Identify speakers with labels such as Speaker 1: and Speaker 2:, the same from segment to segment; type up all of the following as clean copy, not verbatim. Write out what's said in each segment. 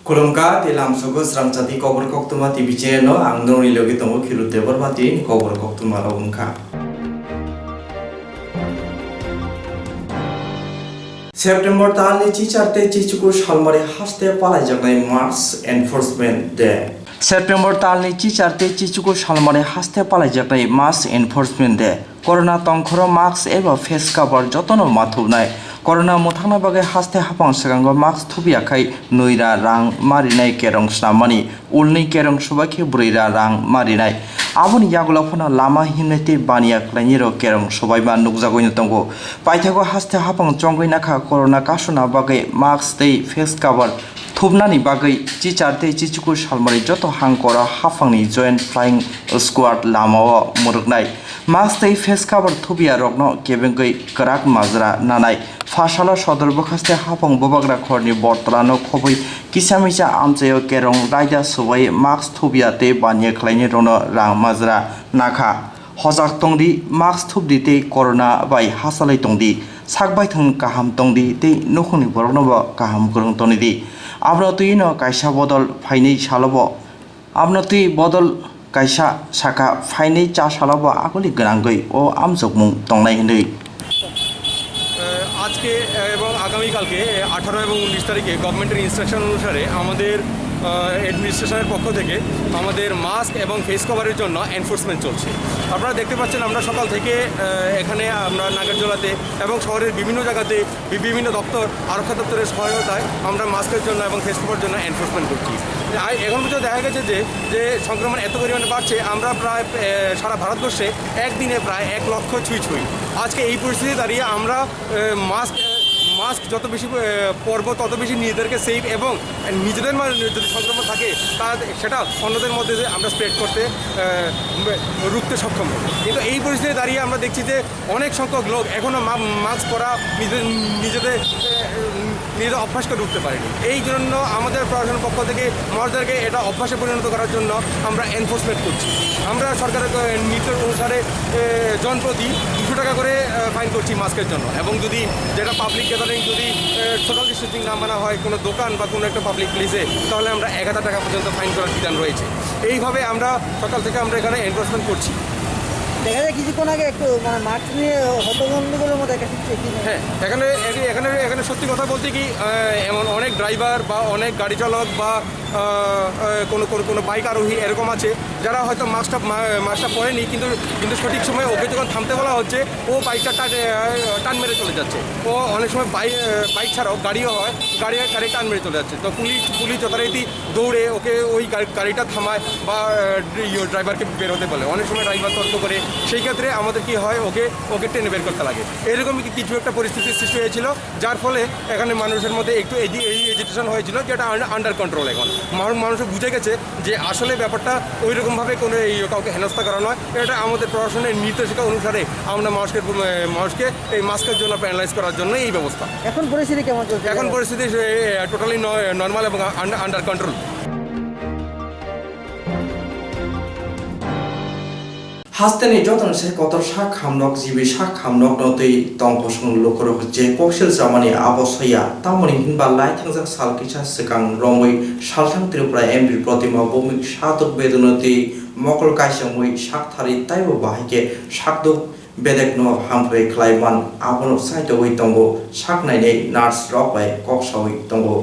Speaker 1: Kolomka tilam suku Swrangchati Koktwma TV channel ang nori logi tongo khilu tebor bati Koktwma ungka. September tali chicharte chichuku salmari haste palai jagnai Mars Enforcement Day. September tali chicharte chichuku salmari haste palai jagnai Mars Enforcement Day. Corona tongkhoro mask eba face cover jotono mathubnai. Corona muthangna bagai haste hapang sagango mask thubiakai noira rang marinai kerong snamani ulni kerong subaki bruira rang marinai aboni yagulafona lama himnete baniya klainiro kerong sobaiba nukjagoino tongo paithago haste hapang chongoi nakha corona kasuna bagai mask tei face cover thubnani bagai chicharte chichuku salmari joto hangkora hafangni joint flying squad lamao muruknai mask tei face cover thubia rokno kebengai karak majra nanai Fashala Sodor Bokaste Hapong Bobagra Korni Bortlano Kobi Kisamisa Amzeo Kerong Raja Suway Max Tubia Te Banya Kleine Rono Rang Mazra Naka Hozak Tongdi Max Tubdi Te Corona by Hasalai Tongdi Sakbai Tong Kaham Tongdi Te Nukuni Bornova Kaham Kurung Tonidi Abnotuino Kaisha Bodol Faini Shalabo Abnoti Bodol Kaisha Saka Faini Cha Shalabo Akuli Grangoi O Amzokmung Tongnai Hindi
Speaker 2: আজকে এবং আগামীকালকে 18 এবং 19 তারিখে গভর্নমেন্টের instruction অনুসারে আমাদের অ্যাডমিনিস্ট্রেশনের পক্ষ থেকে আমাদের মাস্ক এবং ফেস কভারের জন্য এনফোর্সমেন্ট চলছে। আপনারা দেখতে পাচ্ছেন আমরা সকাল থেকে এখানে আমরা নাগরজোলাতে এবং শহরের বিভিন্ন জায়গাতে বিভিন্ন দপ্তর আরক্ষা দপ্তরের সহায়তায় আমরা মাস্কের জন্য এবং ফেস কভারের জন্য এনফোর্সমেন্ট করছি। এখন পর্যন্ত দেখা গেছে যে সংক্রমণ এত পরিমাণে বাড়ছে আমরা প্রায় সারা ভারতবর্ষে একদিনে প্রায় 1 লক্ষ ছুঁই আজকে এই পরিস্থিতি দাঁড়িয়ে আমরা মাস্ক যত বেশি পরব তত বেশি নিজেদেরকে সেফ এবং নিজেদের যদি সংক্রমণ থাকে সেটা অন্যদের মধ্যে আমরা স্প্রেড করতে রুখতে সক্ষম হব। কিন্তু এই পরিস্থিতি দাঁড়িয়ে আমরা দেখছি যে অনেক সংখ্যক লোক এখনও মাস্ক পরা নিজেদের অভ্যাস করে উঠতে পারেনি। এই জন্য আমাদের প্রশাসনের পক্ষ থেকে মানুষদেরকে এটা অভ্যাসে পরিণত করার জন্য আমরা এনফোর্সমেন্ট করছি। আমরা সরকারের নির্দেশ অনুসারে জনপ্রতি 200 টাকা করে ফাইন করছি মাস্কের জন্য এবং যদি যেটা পাবলিক গ্যাদারিং যদি সোশ্যাল ডিস্টেন্সিং না মানা হয় কোনো দোকান বা কোনো একটা পাবলিক প্লেসে তাহলে আমরা 1000 টাকা পর্যন্ত ফাইন করার বিধান রয়েছে। এইভাবে আমরা সকাল থেকে আমরা এখানে এনফোর্সমেন্ট করছি।
Speaker 3: দেখা যায় কিছুক্ষণ আগে একটু মানে মাস্ক নিয়ে হতভম্বগুলোর মধ্যে একটা চেকিং।
Speaker 2: হ্যাঁ, এখানে সত্যি কথা বলতে কি এমন অনেক ড্রাইভার বা অনেক গাড়ি চালক বা কোনো বাইক আরোহী এরকম আছে যারা হয়তো মাস্কটা পরেনি কিন্তু সঠিক সময় ওকে যখন থামতে বলা হচ্ছে ও বাইকটা টান মেরে চলে যাচ্ছে। ও অনেক সময় বাইক ছাড়াও গাড়িও হয় গাড়ি টান মেরে চলে যাচ্ছে। তো পুলিশ যথারীতি দৌড়ে ওকে ওই গাড়িটা থামায় বা ড্রাইভারকে বের হতে বলে। অনেক সময় ড্রাইভার তর্ক করে, সেই ক্ষেত্রে আমাদের কি হয় ওকে টেনে বের করতে লাগে। এরকমই কিছু একটা পরিস্থিতির সৃষ্টি হয়েছিল যার ফলে এখানে মানুষের মধ্যে একটু এই এজিটেশন হয়েছিল যেটা আন্ডার কন্ট্রোল। এখন মানুষ বুঝে গেছে যে আসলে ব্যাপারটা ওই রকমভাবে কোনো কাউকে হেনস্থা করা নয়। এটা আমাদের প্রশাসনের নির্দেশিকা অনুসারে আমরা মানুষকে এই মাস্কের জন্য প্যানালাইজ করার জন্য এই ব্যবস্থা।
Speaker 3: এখন পরিস্থিতি কেমন চলছে?
Speaker 2: এখন পরিস্থিতি টোটালি নর্মাল এবং under control.
Speaker 1: Hasteni joton se kotor sak hamnok jibi sak hamnok notei tongko sung lokoro je koksil jamani abosoya tamoni hinba lai thangjak sal kisa sekang romoi salthang tripura MP protima bomik satok bedonoti mokol kaisangoi sak thari taibo bahike sakdok bedekno hamprei klaiman abono saitoi tongo sak naine nurse robai koksawai tongo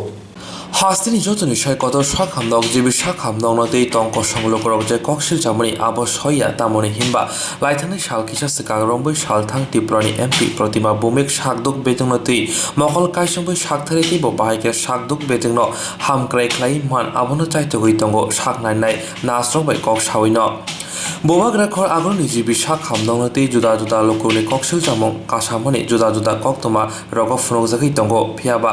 Speaker 4: Hasteni jotoni shai kotor sak hamnok jibi sak hamnok notei tongko সংলোকরক যে koksil jamani abosoya tamoni hinba laithani salkisa sekang romboi salthang tiprani MP protima bomik sakdok bedonoti mokol kaisangoi sakthari tibo bahike sakdok bedengno hamkrai klai man abono chaitoi tongo sak nainai nasrobai koksawino Bobagra khor agroni jibi sak hamnongnati juda lokoni koksil jamong kasamani juda Koktwma rogo phunokjagui tongo phiaba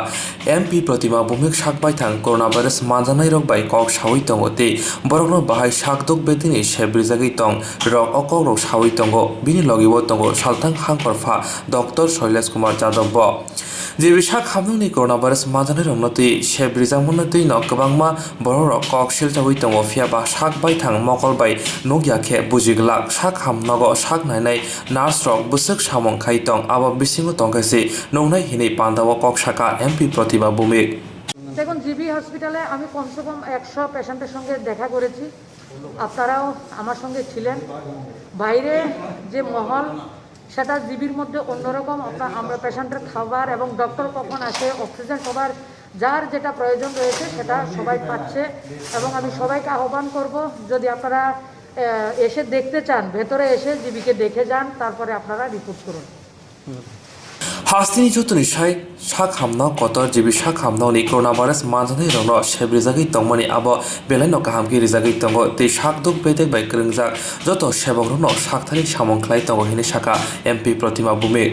Speaker 4: MP protima bomik sakbai thang coronavirus manjanai rokbai kok sawi tongo te borokno bahai sakdok bedini sebrijagui tong rok okokrok sawi tongo bini logibo tongo salthang hangkorpha Dr. Shailesh Kumar Jadab bo jibi sak hamnongni coronavirus manjanai roknoti sebrijagmannatui no kwbangma borok koksil jagui tongo phiaba sakbai thang mokolbai nogya khe bujiglak sak hamnogo sak nainai nurse rok busuk samong khai tong abo bisingo tongkaisi nongnai hinai pandao kok saka MP Pratibha Bhumik
Speaker 3: এখন
Speaker 5: GB হসপিটালে আমি কমসে কম 100 পেশেন্টের সঙ্গে দেখা করেছি, আপনারাও আমার সঙ্গে ছিলেন। বাইরে যে মহল সেটা জিবির মধ্যে অন্যরকম। আমরা পেশেন্টের খাবার এবং ডক্টর কখন আসে, অক্সিজেন সবার যার যেটা প্রয়োজন রয়েছে সেটা সবাই পাচ্ছে। এবং আমি সবাইকে আহ্বান করব, যদি আপনারা এসে দেখতে চান, ভেতরে এসে জিবিকে দেখে যান, তারপরে আপনারা রিপোর্ট করুন।
Speaker 4: हास्तिनि जोथोनि साय साक हामनाव कतर जिबि साक हामनावनि कर'ना भाइरास मानजानाय रंनो सेब रिजागै तंमानि आबो बेलाइनो काहामखि रिजागै तंगो तै साक दुक बेदे बाय क्रोंजाक जत सेबक रंनो साकथानि सामंख्लाय तंगो हिनि साका एमपि प्रतिमा बुमे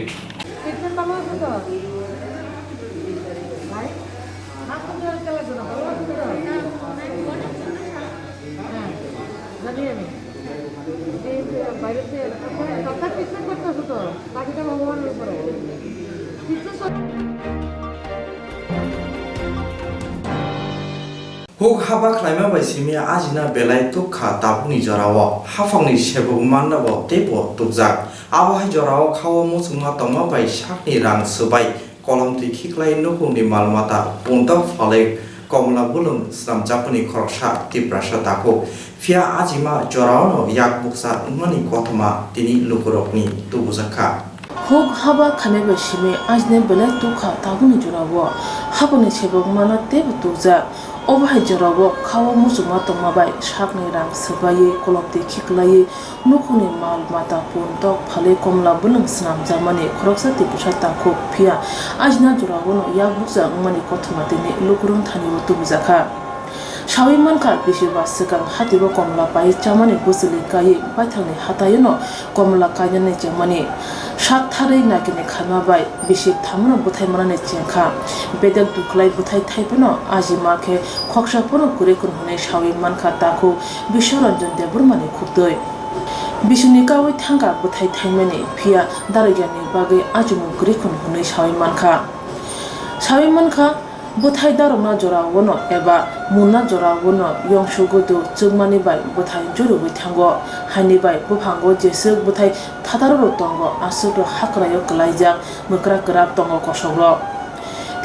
Speaker 1: Huk haba klaima bai simia ajina belai tukha tabuni jorao hafangni sebuk mandabo tepo tukjak abahai jorao khawo musungma tongma bai sakni rang subai kolomti khiklai nuhuni malmata punta phale komla bulung Swrangchati khoroksa tiprasa tako fia ajima jorao no yak buksa ngani Koktwma tini lukurokni tubujaka
Speaker 6: Huk haba khame bashime ajne belai tukha tabuni jorao hapani sebuk mana tepo tukjak Obahai jorabo khawa musuma tongmabai sakni rang subaye kolomti khiklaye nukuni mal mata puntok phale komla bulung Swrangchati khoroksa tiprasa tako fia ajna jorabo no yak buksa ngani Koktwma tini lukurong thani tubujaka Shawi manka bishiba sikang hatibo komla pai chamani busili kai baithangni hatayono komla kainani chamani sak tharai nakini khama bai bishi thamno buthai manane chengkha bedak duklai buthai thaipano ajima khe khoksha pono kure kun hone shawi manka tako Swrangchati deburmani khubdoi Bishuni kawi thanga buthai thaimani phia darajani bagai ajumu kure kun hone shawi manka Buthai darona jora wono eba munna jora wono yongshugodo chugmani bai buthai jorubi thango hani bai buphango jesuk buthai thadaro tongo asukro hakrayo klaijak mukra krap tongo kosogro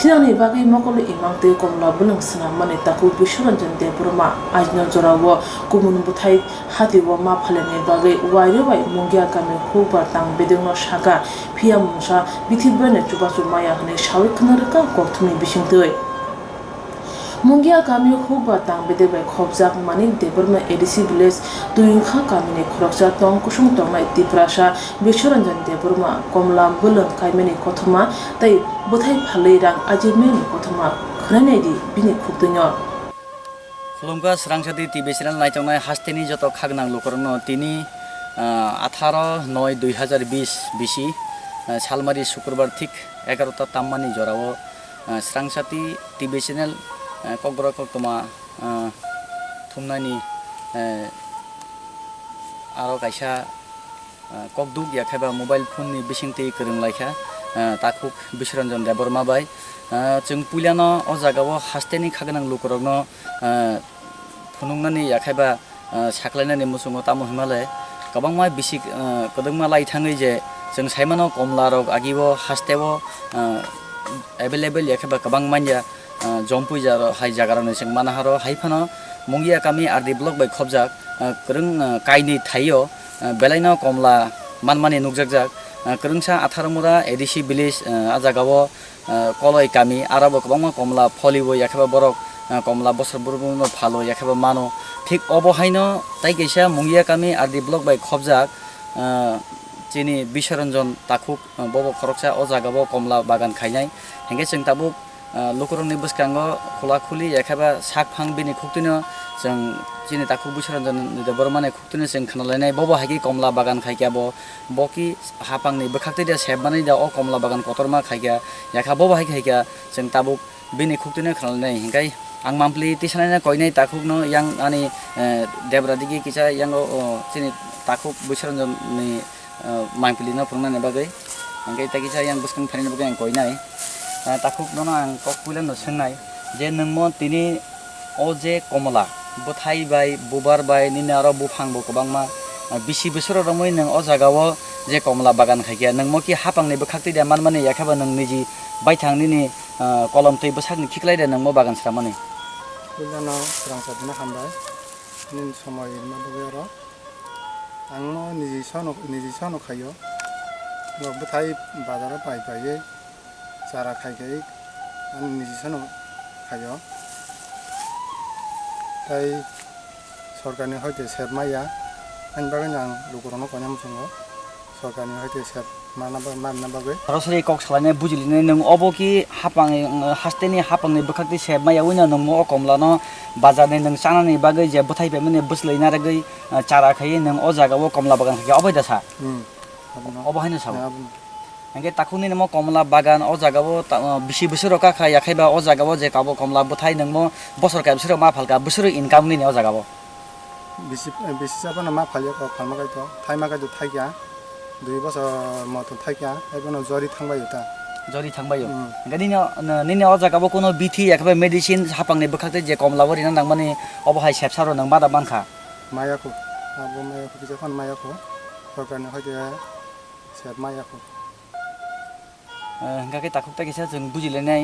Speaker 6: Tinani bagi mokolo imangte komla bulung Swrangchati taku Swrangchati deburma ajna jorawo kumun buthai hatiwo ma phalene bagi wairo bai mungya kame hubar tang bedengno saka phia mungsa bithibane chubachu maya hne shawi khnarka Koktwmi bisingtoi Mungya kami hubar tang bede bai khobjak manik deburma ADC village tuingkha kamine khoroksa tong kusung tongnai tiprasa Swrangchati deburma komla bulung kaimeni Koktwma tai buthai phalei rang ajimeni Koktwma khranedi bini khukdunyo
Speaker 7: Khulumka Swrangchati TV channel naitongnai hasteni joto khagnang lukorno tini 18/9/2020 bisi salmari শুক্রবার ঠিক 11টা tammani jorao Swrangchati TV channel Kokborok Koktwma thumnani aro kaisa kokduk yakhaiba mobile phone ni bisingtei kwrwnglaikha takuk Swrangchati deburma bai जों पुलियानो ओ जागाव हास्टेनि खागनां लुकरगनो फुनुंनानि याखाइबा साख्लायनानि मुसुङो तामु हिमालय गोबांमा बिसि कदंमा लाइथाङै जे जों साइमानो कमलारक आगिबो हास्टेबो available याखाइबा गोबां मानया जमपुइजार high जागारानो जों मानाहारो हाइफानो मुंगिया कामी आरदि block बाय खबजाक करं काइनि थाइयो बेलाइनो कमला मानमानि नुकजाकजाक करंसा 18 मुरा एडिसि विलेज आजागाव कलय कामी आराबो गोबांमा कमला फलिबो याखाइबा बरक कमला बसर बुरबुनो फालो याखाइबा मानो ठीक अबहायनो ताइकेसा मुंगिया कामी आरदि ब्लक बाय खबजाक चिनि Swrangchati ताखुक बबो खरकसा ओ जागाव कमला बागान खाइनाय हेंगे जों ताबु लुकरंनि बसकांगो खुलाखुलि याखाइबा साकफां बिनि खुक्तिनो जों चिनि ताखुक Swrangchati देबरमाने खुक्तिनो जों खनालायनाय बबो हागि कमला बागान खाइग्याबो बकि हापांनि बखाक्तिया सेबमानै दा ओ कमला बागान Koktwma खाइग्या याखा बबो हागि खाइग्या जों ताबु बिनि खुक्तिनो खनालायनाय हेंगाय आं मामप्लि तिसानायना कयनाय ताखुकनो यां आनि देबरादिगि किसा यांगो चिनि ताखुक Swrangchati मामप्लिनो फोरमायनाय बागै हेंगाय ताकिसा यां बसकां फारिनो बागै आं कयनाय ताखुक ननो आं ककपुइलानो सोंनाय जे नोंमो तिनि ओ जे कमला बुथाइ बाय बुबार बाय निना आरो बुफांबो गोबांमा बिसि बोसोर रमै नों ओ जागाव जे कमला बागान खाइग्या नोंमो कि हापांनि बखाक्ति दा मानमाने याखाबा नों निजि बायथांनिनि kolom tui bosakni khiklaide nangmo bagan sramani
Speaker 8: Kulano Swrangchati na hambai nin somoy ma bogero angno niji sono khayo no buthai bazar pai pai chara khai kai an niji sono khayo tai সরকারনি হইতে সেব মাইয়া আইন বাগান আং লুকুরনো কনাম সঙ্গ সরকারনি হইতে সেব মাননা বাগে
Speaker 7: সরাসরি cock সালাইনে বুজিলিনে নং অব কি হাপাং হাস্তেনি হাপাংনি বখাকti সেব মাইয়া উইনা নং মো কমলানো বাজারনি নং চানানি বাগে যে বথাই পেমনি বসলাইনা রাগै চারা খাই নং অ জাগাও কমলা বাগান খাই অবৈ দাসা অবহাইনো sub Angke takuni nemo komla bagan o jagao bisi busur ka kha yakhaiba o jagao je kabo komla buthai nangmo bosor ka busur ma phalka busur income ni o jagao
Speaker 8: বেশি যাবো না মা ফালিয়া ফালমা গাইতো থাইমা গাইতো থাইকা 2 বছর মতো থাইকা এখনো জরি থাংবাই তা
Speaker 7: jori thangbayo ngani nini o jagao kono bithi yakba medicine hapangni bkhakte je komlabori nang mani obahai sepsaro nang bada mankha
Speaker 8: মায়াকো আবো মায়াকো যখন মায়াকো সরকারনি হইতে সেব মায়াকো
Speaker 7: Hingga takukta kisa जों बुजिलायनाय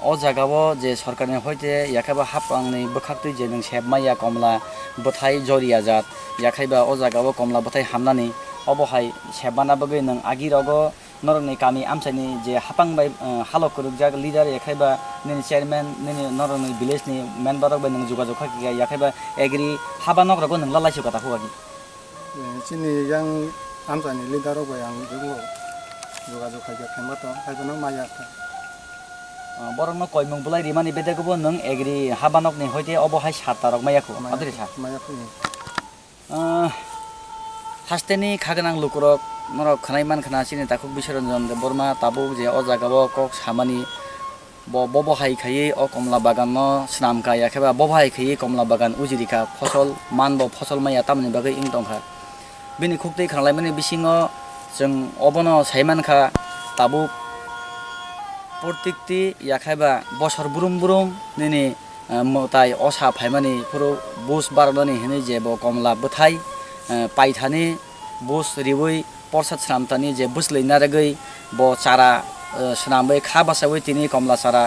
Speaker 7: o jagao je sarkarni hoite yakaba hapangni bkhakte je nang sebmaya komla bothai joriya jat yakhaiba o jagao komla bothai hamnani obohai sebana bagoi nang agirogo noroni kami amsani je hapangbai halok kurujak leader yakhaiba nini chairman nini noroni village ni member bai nang jogajog khaki yakhaiba agri habanok rogo nang lalaisu kata huagi
Speaker 8: চিনি yang amsani leader bai ang jogo যোগাযোগ খাইয়া খাইমাতো খাইবনো মায়া
Speaker 7: borong no koimung bulai rimani bedagobo nang agri habanok ni hoite obohai satarok mayako adri sa
Speaker 8: মায়াকো
Speaker 7: hasteni khaganang lukurok norok khanaiman khana sini takuk bisaranjon de borma tabuk je o jagao kok samani bobo hai khai o komla bagan no snamka yakheba bobo hai khai komla bagan ujirika fosol manbo fosol maya tamni bagai ing tongkha bini khuktai khanlaimani bisingo जों अबनो साइमानखा Tabuk प्रत्येकटी याखाइबा बसर बुरुम बुरुम निनि मोताय असा फाइमानि पुरो बुस बारदनि हिनि जेबो कमला बोथाय पाइथानि बुस रिवै परसाद स्रामतानि जे बुस लैना रगै बो चारा स्नामै खा बासावै तिनि कमला चारा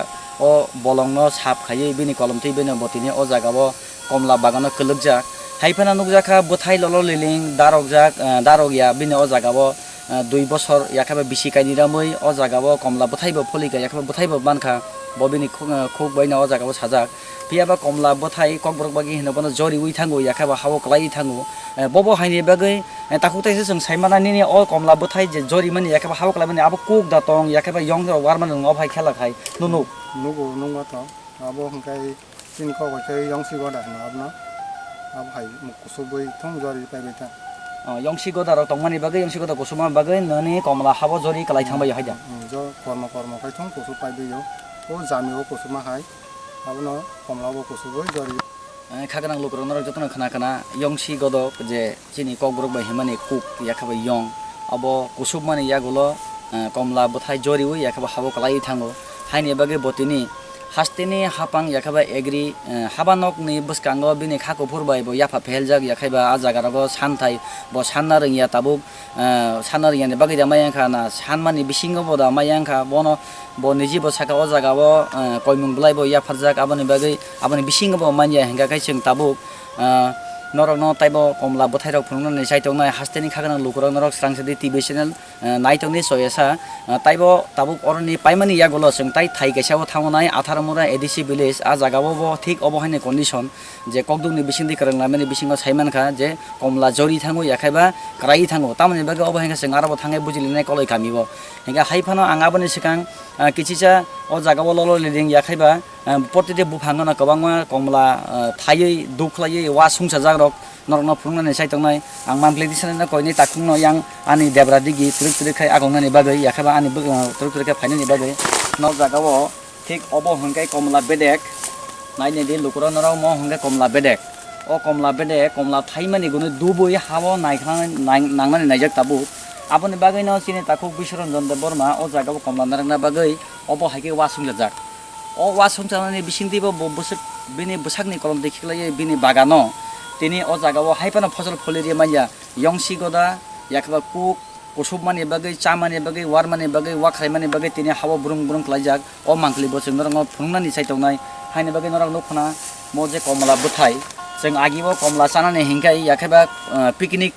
Speaker 7: ओ बलंनो साप खायै बिनि कलमथै बिनो बतिनि अ जागाबो कमला बागानो कलकजा हाइफाना नुकजाखा बोथाय ललो लिलिं दारकजाक दारगया बिनि अ जागाबो 2 বছর याखाबा बिसि काइनिरामै अ जागाबो कमला बोथायबो फलिका याखाबा बोथायबो मानखा बबिनि खुक बैना अ जागाबो साजाक पियाबा कमला बोथाय ककबरक बागि हिनबनो जरि उइ थांगो याखाबा हावो क्लाइ थांगो बबो हाइनि बागै ताकुताइसे जों साइमाना निनि अ कमला बोथाय जे जरि मानि याखाबा हावो क्लाइ मानि आबो कुक दातं याखाबा यंग वारमान न अफाय खेला खाय नुनु
Speaker 8: नुगो नुंगातो आबो हंकाय चिन को गय यंग सिगो दा आबनो आबो हाय मुकुसुबै थं जरि पाइबैता
Speaker 7: यंसी गदार तंगमानि बागै यंसी गदा कुसुमा बागै ननि कमला हाबो जरि कलाइ थांबाय हायदा
Speaker 8: जो कर्म खाय थं कुसु पाइबैयो ओ जामिओ कुसुमा हाय आबनो कमलाबो कुसुबै जरि
Speaker 7: खागनां लुकरनर जतन खाना यंसी गदक जे चिनि ककबरक बाय हिमानि कुक याखाबा यं अबो कुसुमानि यागुलो कमला बोथाय जरि उइ याखाबा हाबो कलाइ थांगो हायनि बागै बतिनि hasteni hapang yakaba agri habanok ni buskango bini khako phurbai bo yafa pheljak yakhaiba a jagarago santhai bo sannar ya tabuk sannar ya ne bagai jamai angkha na sanmani bisingo bo da mai angkha bono bo niji bo saka o jagao koimung bulai bo yafarjak abani bagai abani bisingo bo manja hingga kai sing tabuk norok no taibo komla bothairok phungnani saitongnai hasteni khagana lukurok norok Swrangchati TV channel naitongni soyasa taibo tabuk oroni paimani yagolo sing tai thai kaisao thangonai 18 mura ADC village a jagao bo thik obohaini condition je kokdungni bisingdi karanglamani bisingo saimankha je komla jori thango yakhaiba krai thango tamani baga obohainga sing arabo thangai bujilinai koloi kamibo hinga haifano angaboni sikang kichicha o jagao lolo liding yakhaiba প্রতিটি বুফাঙ্গনা কবাংমা কমলা থাयै দুখলাयै ওয়া সংसा জাgrok নরনা ফুংনাनै সাইতংনাय आं मामप्लेदिसना कयनि ताकुंनो yang ani debra digi turik khai agongani bagै याखाबा ani turik khai फाइनानि bagै नर जागाव ठीक अबो हंगाय कमला बेडेक नायने दि लुकुरा नराव म हंगाय कमला बेडेक ओ कमला बेडेक कमला थाइमानि गुनु Dubai हाबो नांनानै नायजाक ताबु आबनि bagै न सिने ताकुक बिसरन्जन दे Burma ओ जागाव कमला नारंना bagै अबो हाइके वा संजाक o wasung chanani bisingti bo busuk bini busakni kolom dekhilai bini bagano tini o jagao haipana fosol pholeri manja yongsi goda yakba kuk Koktwma bagay, Chama bagay, Warma bagay, Wakraima bagay, tini hawa burung kalajak, o mangkli bo sing norang phungna ni saitongnai, haini bagay norang nukna mo je komla buthai, sing agibo komla sanane hingkai yakheba picnic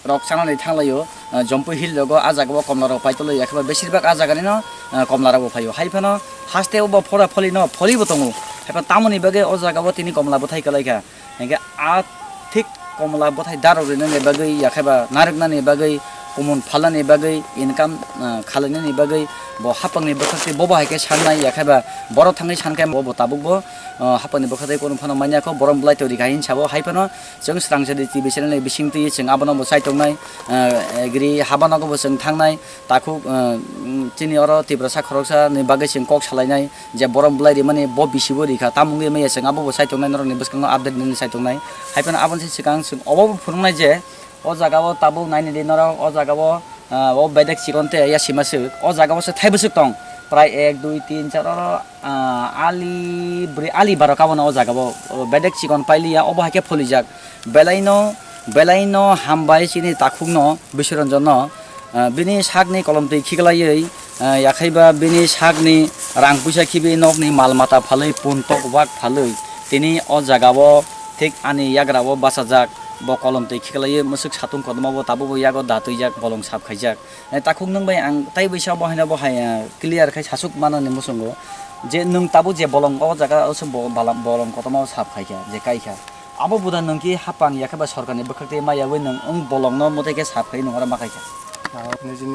Speaker 7: rok sanane thanglayo, jompu hill logo ajagbo komla rok paitolo yakheba beshirbag ajagani no komla rok phayo, haifano haste bo phora pholi no pholi botongu, haipa tamoni bagay o jagabo tini komla buthai kalaika, hingga a thik komla buthai daro rene bagay yakheba nariknani bagay umum falani bagay income khalani bagay bo hapangni bakati bobo haike sanai yakhaba boro thangi sankai bobo tabukbo hapangni bakati kono phano manya ko borom blai tori gahin chabo haipano jeng Swrangchati TV channel ni bisingti jeng abono bo saitongnai agri habano ko bo jeng thangnai taku chini oro tibrasa khoroksa ni bagay jeng kok salainai je borom blai ri mani bo bisibo rikha tamungi me jeng abo bo saitongnai noroni biskango update ni saitongnai haipano abon sikang jeng obo phurungnai je o jagao tabu naini dinoro o jagao o bedek chikonte ya simasuk o jagao se thaibusuk tong prai 1 2 3 4 ali baro kabono o jagao bedek chikon paili ya obo hake pholijak belaino hambai chini takhungno bisoranjono bini sakni kolomtei khiglaiei yakhaiba bini sakni rangpuisa khibi nokni malmata phaloi puntok wak phaloi tini o jagao thik ani yagrao basajak bo kolomtei khiglaiei musuk satung kodma bo tabu bo yago datuijak bolong sap khaijak takhung nang bai ang tai baisa bo haina bo hai clear khai sasuk manani musungo je nung tabu je bolong o jaga osum bolong kodma sap khaija je kaikha abo budan nang ki hapang yakhaba sarkarni bakhate maya bai nang ong bolong no moteke sap khai nongara makaikha
Speaker 8: nijini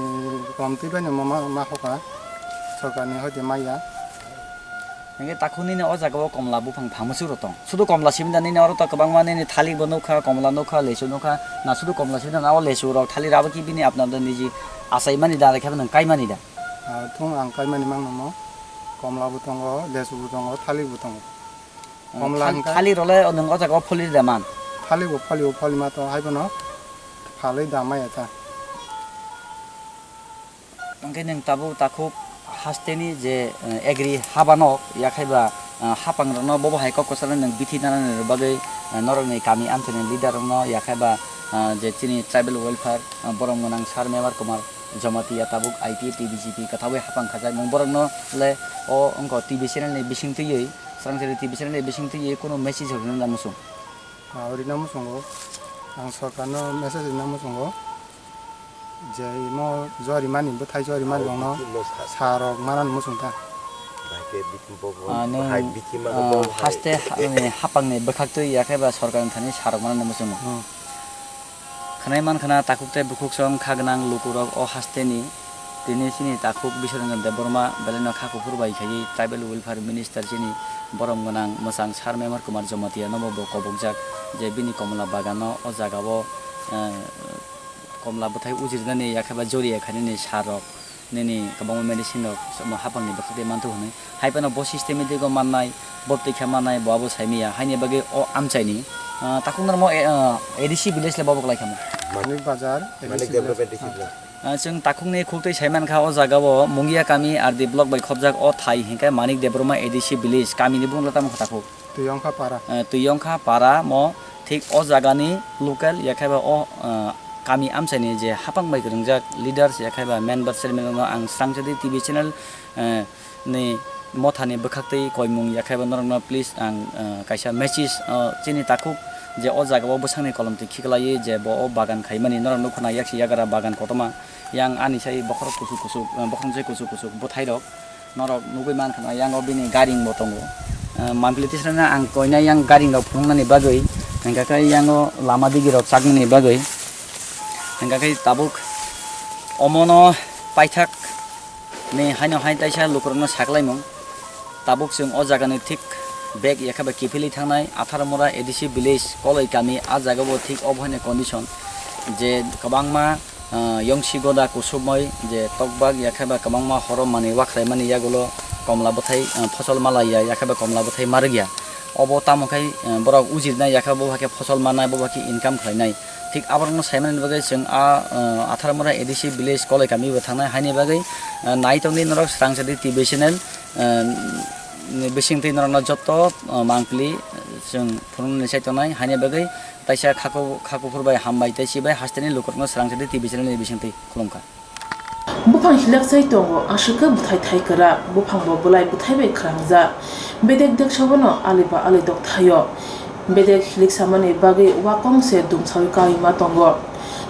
Speaker 8: kolomtei bai ma hoka sarkarni hoje maya
Speaker 7: Nge takhuni ne o jagao komla bufang phamusu rotong sudu komla simda ni oro ta kabang mane ni thali bonukha komla nokha lesu nokha na sudu komla simda na o lesu rok thali raba ki bini apnada niji asai mani da rekha nang kai mani da
Speaker 8: thung ang kai mani mang no komla butongo lesu butongo thali butongo komla
Speaker 7: thali role nang o jagao pholi da man
Speaker 8: thali pholi ma to haibono phalai da mai ta
Speaker 7: angke nang tabu takhu hasteni je agri habano yakhaiba hapang no bobo hai kok kosalan nang bithi nanan bagai norong nei kami antoni leader no yakhaiba je chini tribal welfare borong nang sar member kumar jamati ya tabuk IT TBGP kathawe hapang khaja nang borong no le o ongko TV channel nei bisingti yei Swrangchati TV channel nei bisingti yei kono message horna namusung
Speaker 8: ori namusungo ang sarkarno message namusungo je mo jori mani buthai jori mani no sarok manan musungta
Speaker 7: haste hapangni bakhaktui yakhaiba sarkarni thani sarok manan musung khanaiman khana takukte bukhuksom khagnang lukurok o hasteni tini sini takuk bisoranjan deborma beleno khakupur bai khai tribal welfare minister sini borom gonang mosang sar member kumar jamatia nobo kobokjak je bini komla bagano o jagao komla buthai ujirnani yakhaba jori khani sarok nini kabang medicine rok hapangni bakhate mantu hone haipano bo system digo mannai bopte khamanai babo saimia haini bage o amchaini takungnar mo ADC village le babok laikham
Speaker 8: manik bazar manik development
Speaker 7: जों ताखुंनि खुलतै साइमान खा ओ जागाव मुंगिया कामी आर दि ब्लक बाय खबजाक ओ थाइ हिंका मानिक देब्रमा एडिसि विलेज कामिनि बुंलाता मखताखौ तुयंखा पारा म ठीक ओ जागानि लोकल याखाबा ओ कामी आमसाइनि जे हापां बाय गरंजाक लिडार्स याखाबा मेम्बर चेयरमेन आं Swrangchati TV चैनल नि मथानि बखाक्तै कयमुं याखाबा नरंना प्लिज आं कायसा मेसेज चिनि ताखुक je o jagao bosangni kolomti khiglaye je bo o bagan khaimani norok nukhna yaksi yagara bagan Koktwma yang ani sai bokhorok kusuk bokhrong jai kusuk bothai rok norok nugui man khana yang obini garing botongo mangpili tisrana ang koina yang garing rok phungnani bagoi hengkakai yang lama digi rok chakmani bagoi hengkakai tabuk omono paithak ni haino hain taisa lukurno saklaimung tabuk jung o jagani thik bag yakhaba kifili thangnai 18 mora ADC village kolai kami a jagao thik obhane condition je kabangma yongsi goda kusumoi je tokbag yakhaba kabangma horom mani wakhrai mani yagulo komla bothai ফসল malaya yakhaba komla bothai margya obo tamokai borok ujirna yakhaba bhake ফসল manai bobaki income khlainai ঠিক আবরণ সাইমান বাগৈ जों आ 18 mora ADC village kolai kami bo thangnai haini bagai naitongni norok Swrangchati TV channel bisingti norona joto mangpili जों फोरोंनो सायथ'नाय हानि बागै ताइसा खाखुफोरबाय हामबाय ताइसिबाय हास्टेनि लुकरनो स्रांसाति टिभि चेनेलनि बिसंथि खुलुमखा
Speaker 6: बुफां हिलाक साइ दङ आशुखौ बुथाय थाइकरा बुफां बबलाय बुथायबाय खांजा बेदेक देक सबनो आलिबा आलि दक थायो बेदेक हिलिक सामानि बागै वाकंसे दुमसावि काइमा दङ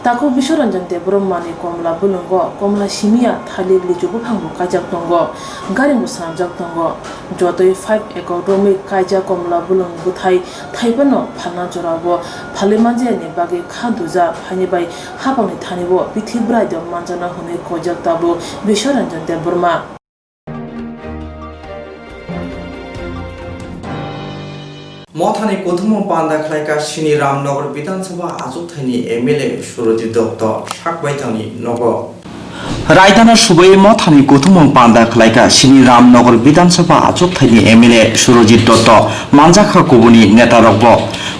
Speaker 6: ताको बिश्वरंजन दे ब्रह्मानि कमला बुलुंग कमला सिमिया थालिर लिजु बुफां काजाक दङ गारि मुसामजाक दङ जतै 5 एकड़ रोमि काजा कमला बुलुं बुथाय थाइबनो फाना जराबो फालिमानजेनि बागै खादुजा फानिबाय हाबांनि थानिबो बिथि ब्राइद मानजाना होने खजाक ताबो बिश्वरंजन दे ब्रह्मा
Speaker 1: मथानि कोक्टमा पान्दा खलायका सिनि रामनगर विधानसभा आजुथाइनि एमएलए सुरजित दत्त साकबायथांनि नगर रायदाना सुबै मथानि कोक्टमा पान्दा खलायका सिनि रामनगर विधानसभा आजुथाइनि एमएलए सुरजित दत्त मानजाखा कुबुनि नेता रगब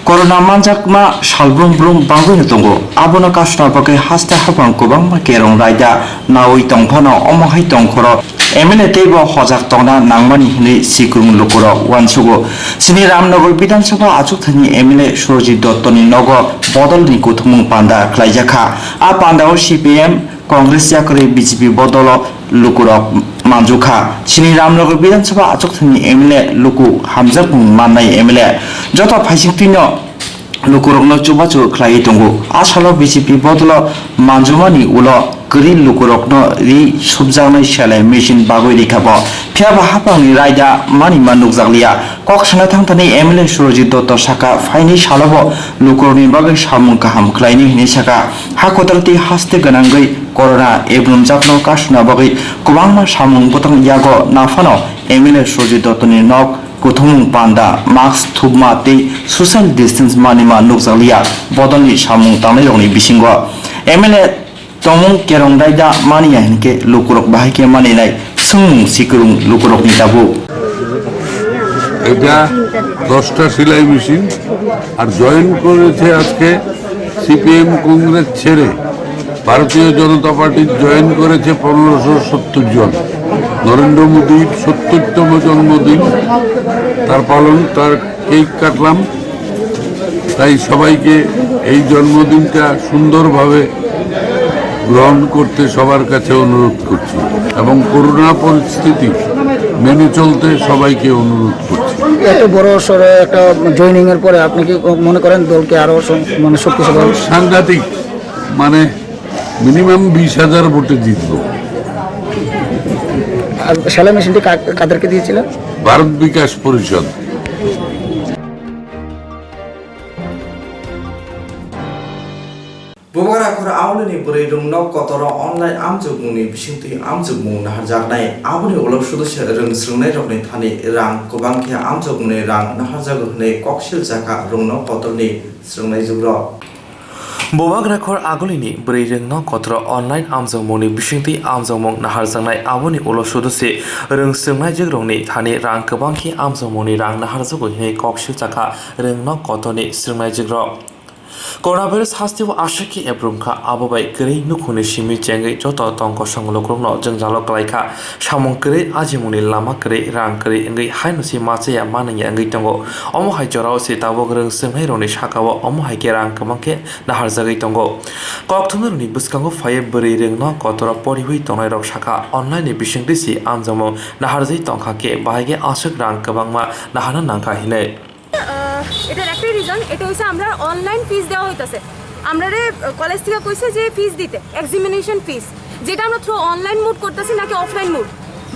Speaker 1: करona manjakma salbrum brum bangwini tongo abono kasna bagai haste habang kubang ma kerong raida nawi tongphano omohai tongkhoro MLA तेबो हजाक तंना नांगमानि हिनै सिकुरुं लुकुरो वानसुगो सिनि रामनगर विधानसभा आजुथानि एमएलए सुरजित दत्तनि नग बदलनि कोक्टमा पान्दा खलायजाखा आ पान्दाओ सीपीएम कांग्रेस याकरै बीजेपी बदल लुकुरो मानजुखा सिनि रामनगर विधानसभा आजुथानि एमएलए लुकु हामजाक माननाय एमएलए जत फाइसिंतिनो लुकुरकनो चुबाचु खलायै दंगो आसालो बीजेपी बदल मानजुमानि उलो ग्रिन लुकुरकनो रि सुबजानाय सेले मेसिन बागै रिखाबो फियाबा हापांनि रायदा मानिमा नुकजागलिया कक्सना थांथानि एमएलए सुरजित दत्त साका फाइनि सालबो लुकुरनि बागै सामुं गाहाम खलायनि हिनि साका हाखदरति हास्ते गोनांगै करona एब्रुम जापनो कासना बागै गोबांमा सामुं बतं यागो नाफानो एमएलए सुरजित दत्तनि नक कोक्टमा पान्दा मास्क थुबमा तै सोशल डिस्टेंस मानिमा नुकजागलिया बदलनि सामुं तांनाय रंनि बिसिंगो एमएलए तमung kerong daida mania hinke lukurok bahike maninai sung sikurung lukurok ni tabu
Speaker 9: এটা 10টা সেলাই মেশিন আর জয়েন করেছে আজকে সিপিএম কংগ্রেস ছেড়ে ভারতীয় জনতা পার্টি জয়েন করেছে 1570 জন নরেন্দ্র মোদীর 70তম জন্মদিন তার পালন তার কেক কাটলাম তাই সবাইকে এই জন্মদিনটা সুন্দরভাবে গ্রহণ করতে সবার কাছে অনুরোধ করছি এবং করোনা পরিস্থিতি মেনে চলতে সবাইকে অনুরোধ করছি
Speaker 3: এত বড় সড়ো একটা জয়েনিং এর পরে আপনি কি মনে করেন দলকে আরো মানে শক্তিশালী
Speaker 9: সাংঘাতিক মানে মিনিমাম 20,000 ভোটে জিতবো
Speaker 3: আর সেলাই মেশিনটি কাদেরকে দিয়েছিলেন
Speaker 9: ভারত বিকাশ পরিষদ
Speaker 1: बुबारा खर आवलनि बुरै रुंनाव कतर अनलाइन आमजुगमुनि बिसिंति आमजुगमु नाहारजागनाय आबुनि उलाव सदस्य रोंस्रोंनाय रखनि थानि रां गोबांखे आमजुगमुनि रां नाहारजागो हनै कक्सिल जाखा रुंनाव कतरनि स्रोंनाय जुग्र
Speaker 4: बोबाग्राखर आगुलिनि ब्रै रोंनाव कतर अनलाइन आमजोंमुनि बिसिंति आमजोंमुं नाहारजांनाय आबुनि उलाव सदस्य रोंस्रोंनाय जुग्रनि थानि रां गोबांखे आमजोंमुनि रां नाहारजागो हनै कक्सिल जाखा रोंनाव कतरनि स्रोंनाय जुग्र করোনা ভাইরাস হাস্তেও আশাকি এব্রুমখা আববাই গৈ নুখুনি সিমি চেঙ্গै যত তংক সংলগ্ন জংজাল কলাইখা সামং গৈ আজিমুনি লামা গৈ রাং গৈ এঙ্গै হাইনুসি মাছেয়া মানাया এঙ্গै দङ অমহাই জরাও সে তাবক रों सोंनाय रनि साकाव अमहाय के रां गोबांखे नाहारजागै दङ कक्टमा रनि बुसकांगो फाये बोरै रोंना कतरा परिहुइ तंनाय रक साका अनलाइन बिसिंदिसि आमजमो नाहारजै तंखाके बाहायगे आसक रां गोबांमा नाहाना नांखा हिनै
Speaker 10: এটার একটা রিজন এটা হচ্ছে আমরা অনলাইন ফিস দেওয়া হইতাছে আমরা কলেজ থেকে কইছে যে ফিস দিতে এক্সামিনেশন ফিস যেটা আমরা থ্রু অনলাইন মোড করতেছি নাকি অফলাইন মোড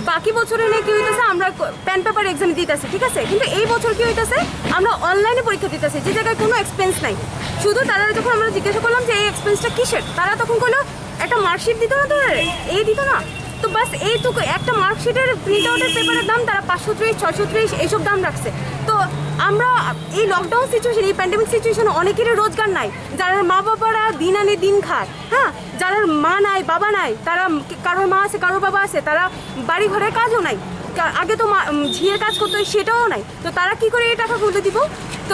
Speaker 10: বাকি বছরে কি হইতাছে আমরা পেন পেপার এক্সাম দিতেছি ঠিক আছে কিন্তু এই বছর কি হইতাছে আমরা অনলাইনে পরীক্ষা দিতেছি যে জায়গায় কোনো এক্সপেন্স নাই শুধু তারা যখন আমরা জিজ্ঞাসা করলাম যে এই এক্সপেন্সটা কিসের তারা তখন কইলো একটা মার্কশিট দিত না তোরা এই দিত না তো বাস এইটুকু একটা মার্কশিটের প্রিন্ট আউটের পেপারের দাম তারা 530 630 এইসব দাম রাখছে তো আমরা এই লকডাউন সিচুয়েশন এই প্যান্ডেমিক সিচুয়েশনে অনেকেরই রোজগার নাই যারা মা বাবারা দিন আনে দিন খায় হ্যাঁ যারা মা নাই বাবা নাই তারা কারোর মা আছে কারোর বাবা আছে তারা বাড়ি ঘরের কাজও নাই আগে তো ঝিয়ের কাজ করতে হয় সেটাও নাই তো তারা কি করে এই টাকা তুলে দিব তো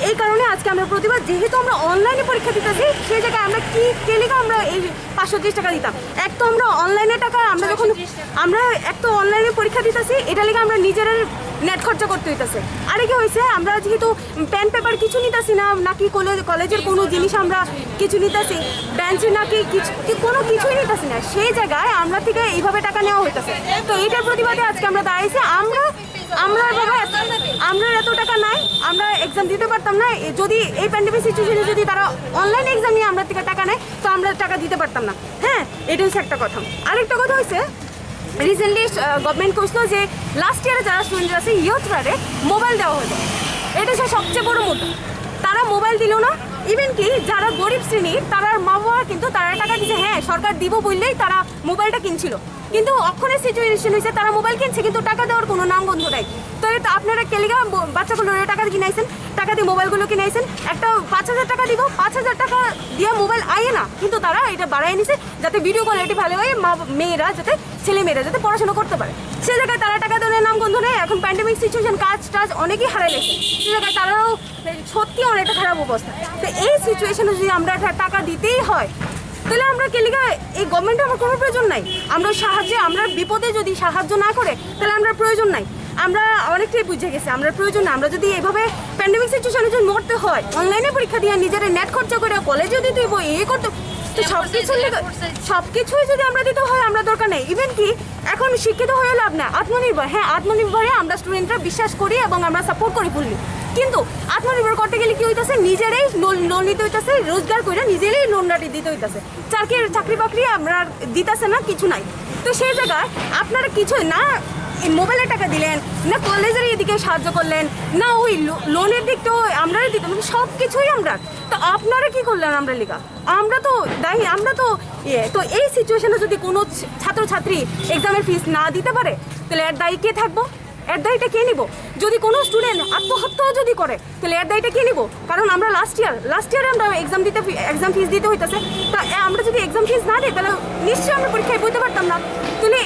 Speaker 10: এই কারণে আজকে আমরা প্রতিবার যেহেতু আমরা অনলাইনে পরীক্ষা দিতেছি সেই জায়গায় আমরা কি কেলিকা আমরা এই 530 টাকা দিতাম এক তো আমরা অনলাইনে টাকা আমরা যখন আমরা এক তো অনলাইনে পরীক্ষা দিতেছি এটা লেগে আমরা নিজের নেট খরচা করতে হইতেছে। আরে কি হয়েছে, আমরা যেহেতু পেন পেপার কিছু নিতেছি না, নাকি কলেজের কোনো জিনিস আমরা কিছু নিতেছি, বেঞ্চে নাকি কোনো কিছুই নিতেছি না, সেই জায়গায় আমরা থেকে এইভাবে টাকা নেওয়া হইতেছে। তো এইটার প্রতিবাদে আজকে আমরা দাঁড়াইছি। আমরা এত টাকা নাই, আমরা এক্সাম দিতে পারতাম না। যদি এই প্যান্ডেমিক সিচুয়েশনে যদি তারা অনলাইন এক্সাম নিয়ে আমরা থেকে টাকা নেয়, তো আমরা টাকা দিতে পারতাম না। হ্যাঁ, এটা হচ্ছে একটা কথা। আরেকটা কথা হচ্ছে, রিসেন্টলি গভর্নমেন্ট করছিল যে লাস্ট ইয়ারে যারা স্টুডেন্ট আছে ইয়থরারে মোবাইল দেওয়া হতো। এটা হচ্ছে সবচেয়ে বড় মুদ্রা। তারা মোবাইল দিল না, ইভেন কি যারা গরিব শ্রেণীর তারার মা বাবা কিন্তু তারা টাকা দিচ্ছে, হ্যাঁ সরকার দিব বললেই তারা মোবাইলটা কিনছিল। কিন্তু অক্ষণের সিচুয়েশন হয়েছে তারা মোবাইল কিনছে কিন্তু টাকা দেওয়ার কোনো নামগন্ধ নাই। তো আপনারা কেলিগা বাচ্চাগুলো টাকা কিনাইছেন, টাকা দিয়ে মোবাইলগুলো কিনাইছেন, একটা 5,000 টাকা দিব, 5,000 টাকা দিয়ে মোবাইল আইয়ে না, কিন্তু তারা এটা বাড়াই নিছে যাতে ভিডিও কোয়ালিটি ভালো হয়, মেয়েরা যাতে ছেলেমেয়েরা যাতে পড়াশোনা করতে পারে। সে জায়গায় তারা টাকা দেওয়ার নামগন্ধ নেই। এখন প্যান্ডেমিক সিচুয়েশন, কাজ টাজ অনেকেই হারাই লেগেছে, সে জায়গায় তারাও সত্যি অনেকটা খারাপ অবস্থা। তো এই সিচুয়েশনে যদি আমরা টাকা দিতেই হয়, তাহলে আমরা কেলিগা এই গভর্নমেন্টের আমার কোনো প্রয়োজন নাই। আমরা বিপদে যদি সাহায্য না করে তাহলে আমরা প্রয়োজন নাই। আমরা অনেকটাই বুঝে গেছি আমরা প্রয়োজন না। আমরা যদি এইভাবে প্যান্ডেমিক সিচুয়েশনে যদি মরতে হয়, অনলাইনে পরীক্ষা দিয়ে নিজের নেট খরচা করে কলেজেও দিতে হইব, করতে তো সবকিছুই যদি আমরা দিতে হয়, আমরা দরকার নেই। ইভেন কি এখন শিক্ষিত হয়ে লাভ না, আত্মনির্ভর, হ্যাঁ আত্মনির্ভরে আমরা স্টুডেন্টরা বিশ্বাস করি এবং আমরা সাপোর্ট করি ফুললি। কিন্তু আত্মনির্ভর করতে গেলে কি হইতেছে, নিজেরাই লোন নিতে হইতেছে, রোজগার করে নিজেরাই লোনটা দিতে হইতেছে। চাকরি বাকরি আমরা দিতেছে না, কিছু নাই। তো সেই জায়গায় আপনারা কিছু না মোবাইলের টাকা দিলেন, না কলেজের এদিকে সাহায্য করলেন, না ওই লোনের দিকটাও আমরাই দিতাম, মানে সব কিছুই আমরা। তো আপনারা কি করলেন আমরা লিগা? আমরা তো দায়ী, আমরা তো তো এই সিচুয়েশনে যদি কোনো ছাত্রছাত্রী এক্সামের ফিস না দিতে পারে, তাহলে এর দায়ী কে থাকবো? এর দায়ীটা কে নিব? যদি কোনো স্টুডেন্ট আত্মহত্যাও যদি করে, তাহলে এর দায়ীটা কে নিব? কারণ আমরা লাস্ট ইয়ারে আমরা এক্সাম ফিস দিতে হইতেছে। তা আমরা যদি এক্সাম ফিস না দিই, তাহলে নিশ্চয়ই আমরা পরীক্ষায় বইতে পারতাম না। তাহলে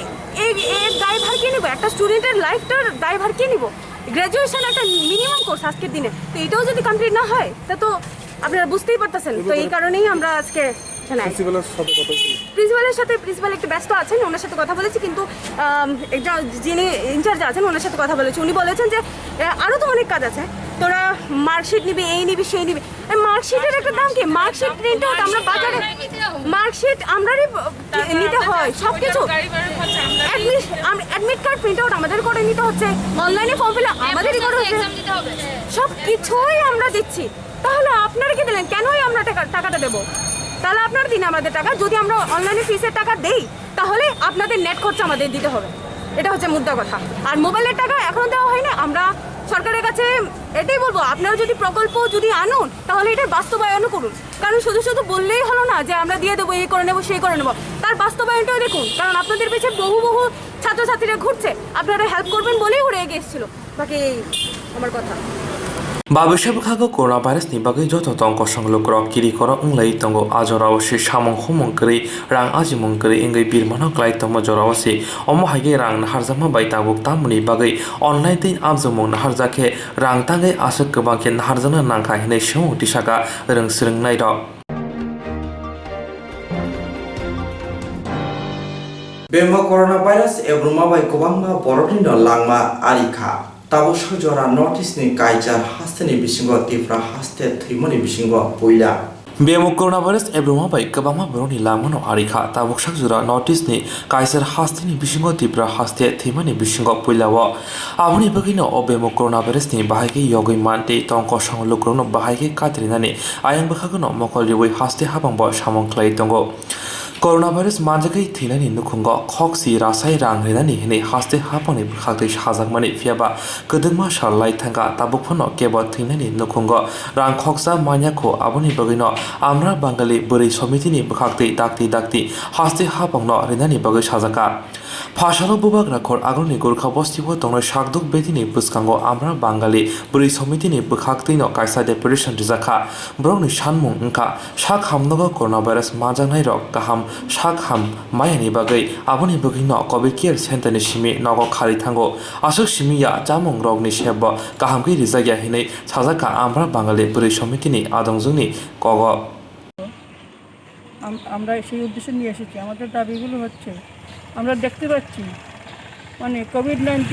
Speaker 10: এর দায়ভার কে নিব? একটা স্টুডেন্টের লাইফটার দায়ভার কে নিব? গ্র্যাজুয়েশন একটা মিনিমাম কোর্স আজকের দিনে, তো এটাও যদি কমপ্লিট না হয়, তা তো আপনারা বুঝতেই পারতেছেন। তো এই কারণেই আমরা আজকে প্রিন্সিপাল একটু ব্যস্ত আছেন, ওনার সাথে কথা বলেছি, কিন্তু যিনি ইনচার্জ আছেন ওনার সাথে কথা বলেছি। উনি বলেছেন যে আরও তো অনেক কাজ আছে, তোরা মার্কশিট নিবি, এই নিবি সেই নিবি। মার্কশিটের একটা দাম কি? মার্কশিট প্রিন্ট আউট আমরা বাজারে মার্কশিট আমরারই নিতে হয়, সব কিছু অ্যাডমিট কার্ড প্রিন্ট আউট আমাদের করে নিতে হচ্ছে, অনলাইনে ফর্ম ফিল আপ আমাদেরই করে হচ্ছে, সব কিছুই আমরা দিচ্ছি। তাহলে আপনারা কি দিলেন? কেনই আমরা টাকাটা দেবো? তাহলে আপনারা দিন আমাদের টাকা। যদি আমরা অনলাইনে ফিসের টাকা দেই, তাহলে আপনাদের নেট খরচা আমাদের দিতে হবে। এটা হচ্ছে মুদ্রা কথা। আর মোবাইলের টাকা এখনো দেওয়া হয়নি। আমরা সরকারের কাছে এটাই বলবো, আপনারা যদি প্রকল্প যদি আনুন, তাহলে এটার বাস্তবায়নও করুন। কারণ শুধু শুধু বললেই হলো না যে আমরা দিয়ে দেবো, এই করে নেবো, সেই করে নেবো। তার বাস্তবায়নটাও দেখুন, কারণ আপনাদের পেছনে বহু ছাত্রছাত্রীরা ঘুরছে, আপনারা হেল্প করবেন বলেই ওরা এগিয়ে এসেছিল। বাকি আমার কথা
Speaker 4: Babishabkago coronavirus ni bagai joto tongko sanglukro kiri koro unglai tongo ajorao si samong humongkri rang ajimongkri ingai birmano klai tomo jorao si omo hage rang naharjama bai tabuk tamni bagai online tin amjomong naharjake rang tangai asuk kebangke naharjana nangka hinai shemu tisaka reng sreng nai ro
Speaker 1: Bema coronavirus ebruma bai kobangma borodino langma arikha tabo sojora notice ni kaijal hasteni bisingo tifra haste thimoni bisingo poila
Speaker 4: Bemo coronavirus ebruma bai kabangma boroni lamano arikha tabuk sakjura notice ni kaisar hasteni bisingo tifra haste thimoni bisingo poilawo aboni bagino o bemo coronavirus ni bahage yogoi mante tongko sanglukrono bahage katrinani ayang bakhagono mokol riwai haste habangbo samong klai tongo Coronavirus manjagai thilani nukhungo khoksi rasai rang rinani hine haste haponi khakte hajakmani fiaba kedengma sharlai thanga tabukphono kebo thilani nukhungo rang khoksa manyakho aboni bagino amra bangali buri somitini bukhakte dakti haste hapangno rinani bagai sajaka Phashalo bubak rakhor agroni gorkha bostibo tongno shakduk betini buskango amra bangali buri somitini bukhaktino kaisa depression rizakha brongni shanmung engka shak hamnogo coronavirus majangnai rok kaham shakham mayani bagai aboni bagino covid care center ni simi nogo khari thango asuk simi ya jamung rogni sebo kaham ki rizagya hinai sajaka amra bangali buri somitini adongjungni kogo
Speaker 11: আমরা সেই উদ্দেশ্যে নিয়ে এসেছি আমাদের দাবিগুলো হচ্ছে আমরা দেখতে পাচ্ছি মানে কোভিড-19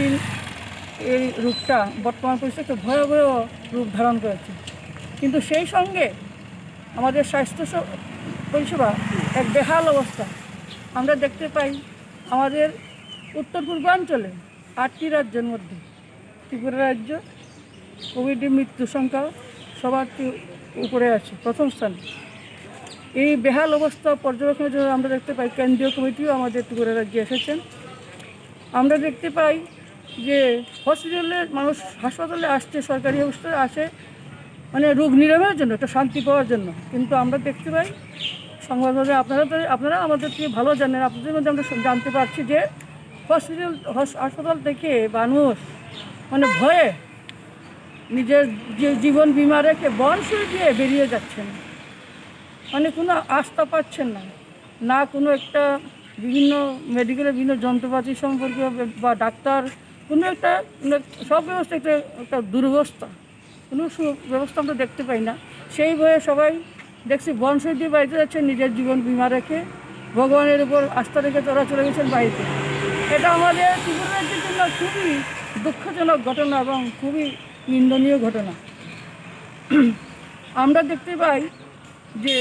Speaker 11: এই রূপটা বর্তমান পরিস্থিতিতে ভয়াবহ রূপ ধারণ করেছে। কিন্তু সেই সঙ্গে আমাদের স্বাস্থ্য পরিষেবা এক বেহাল অবস্থা। আমরা দেখতে পাই আমাদের উত্তর পূর্বাঞ্চলে 8টি রাজ্যের মধ্যে ত্রিপুরা রাজ্য কোভিডের মৃত্যু সংখ্যা সবার উপরে আছে, প্রথম স্থানে। এই বেহাল অবস্থা পর্যবেক্ষণের জন্য আমরা দেখতে পাই কেন্দ্রীয় কমিটিও আমাদের ত্রিপুরা রাজ্যে এসেছেন। আমরা দেখতে পাই যে হসপিটালে মানুষ হাসপাতালে আসছে, সরকারি হাসপাতালে আসে মানে রোগ নিরাময়ের জন্য, একটা শান্তি পাওয়ার জন্য। কিন্তু আমরা দেখতে পাই সংবাদে আপনারা আমাদের থেকে ভালো জানেন, আপনাদের মধ্যে আমরা জানতে পারছি যে হাসপাতাল থেকে মানুষ মানে ভয়ে নিজের জীবন বিমা রেখে বনসই দিয়ে বেরিয়ে যাচ্ছেন। মানে কোনো আস্থা পাচ্ছেন না, না কোনো একটা বিভিন্ন মেডিকেলের বিভিন্ন যন্ত্রপাতি সম্পর্কে বা ডাক্তার কোনো একটা সব ব্যবস্থা একটা দুরবস্থা, কোনো সুব্যবস্থা আমরা দেখতে পাই না। সেই ভয়ে সবাই দেখছি বনসই দিয়ে বাড়িতে যাচ্ছেন নিজের জীবন বিমা রেখে, ভগবানের উপর আস্থা রেখে তারা চলে গেছেন বাড়িতে। এটা আমাদের ত্রিপুরা রাজ্যের জন্য খুবই দুঃখজনক ঘটনা এবং খুবই নিন্দনীয় ঘটনা। আমরা দেখতে পাই যে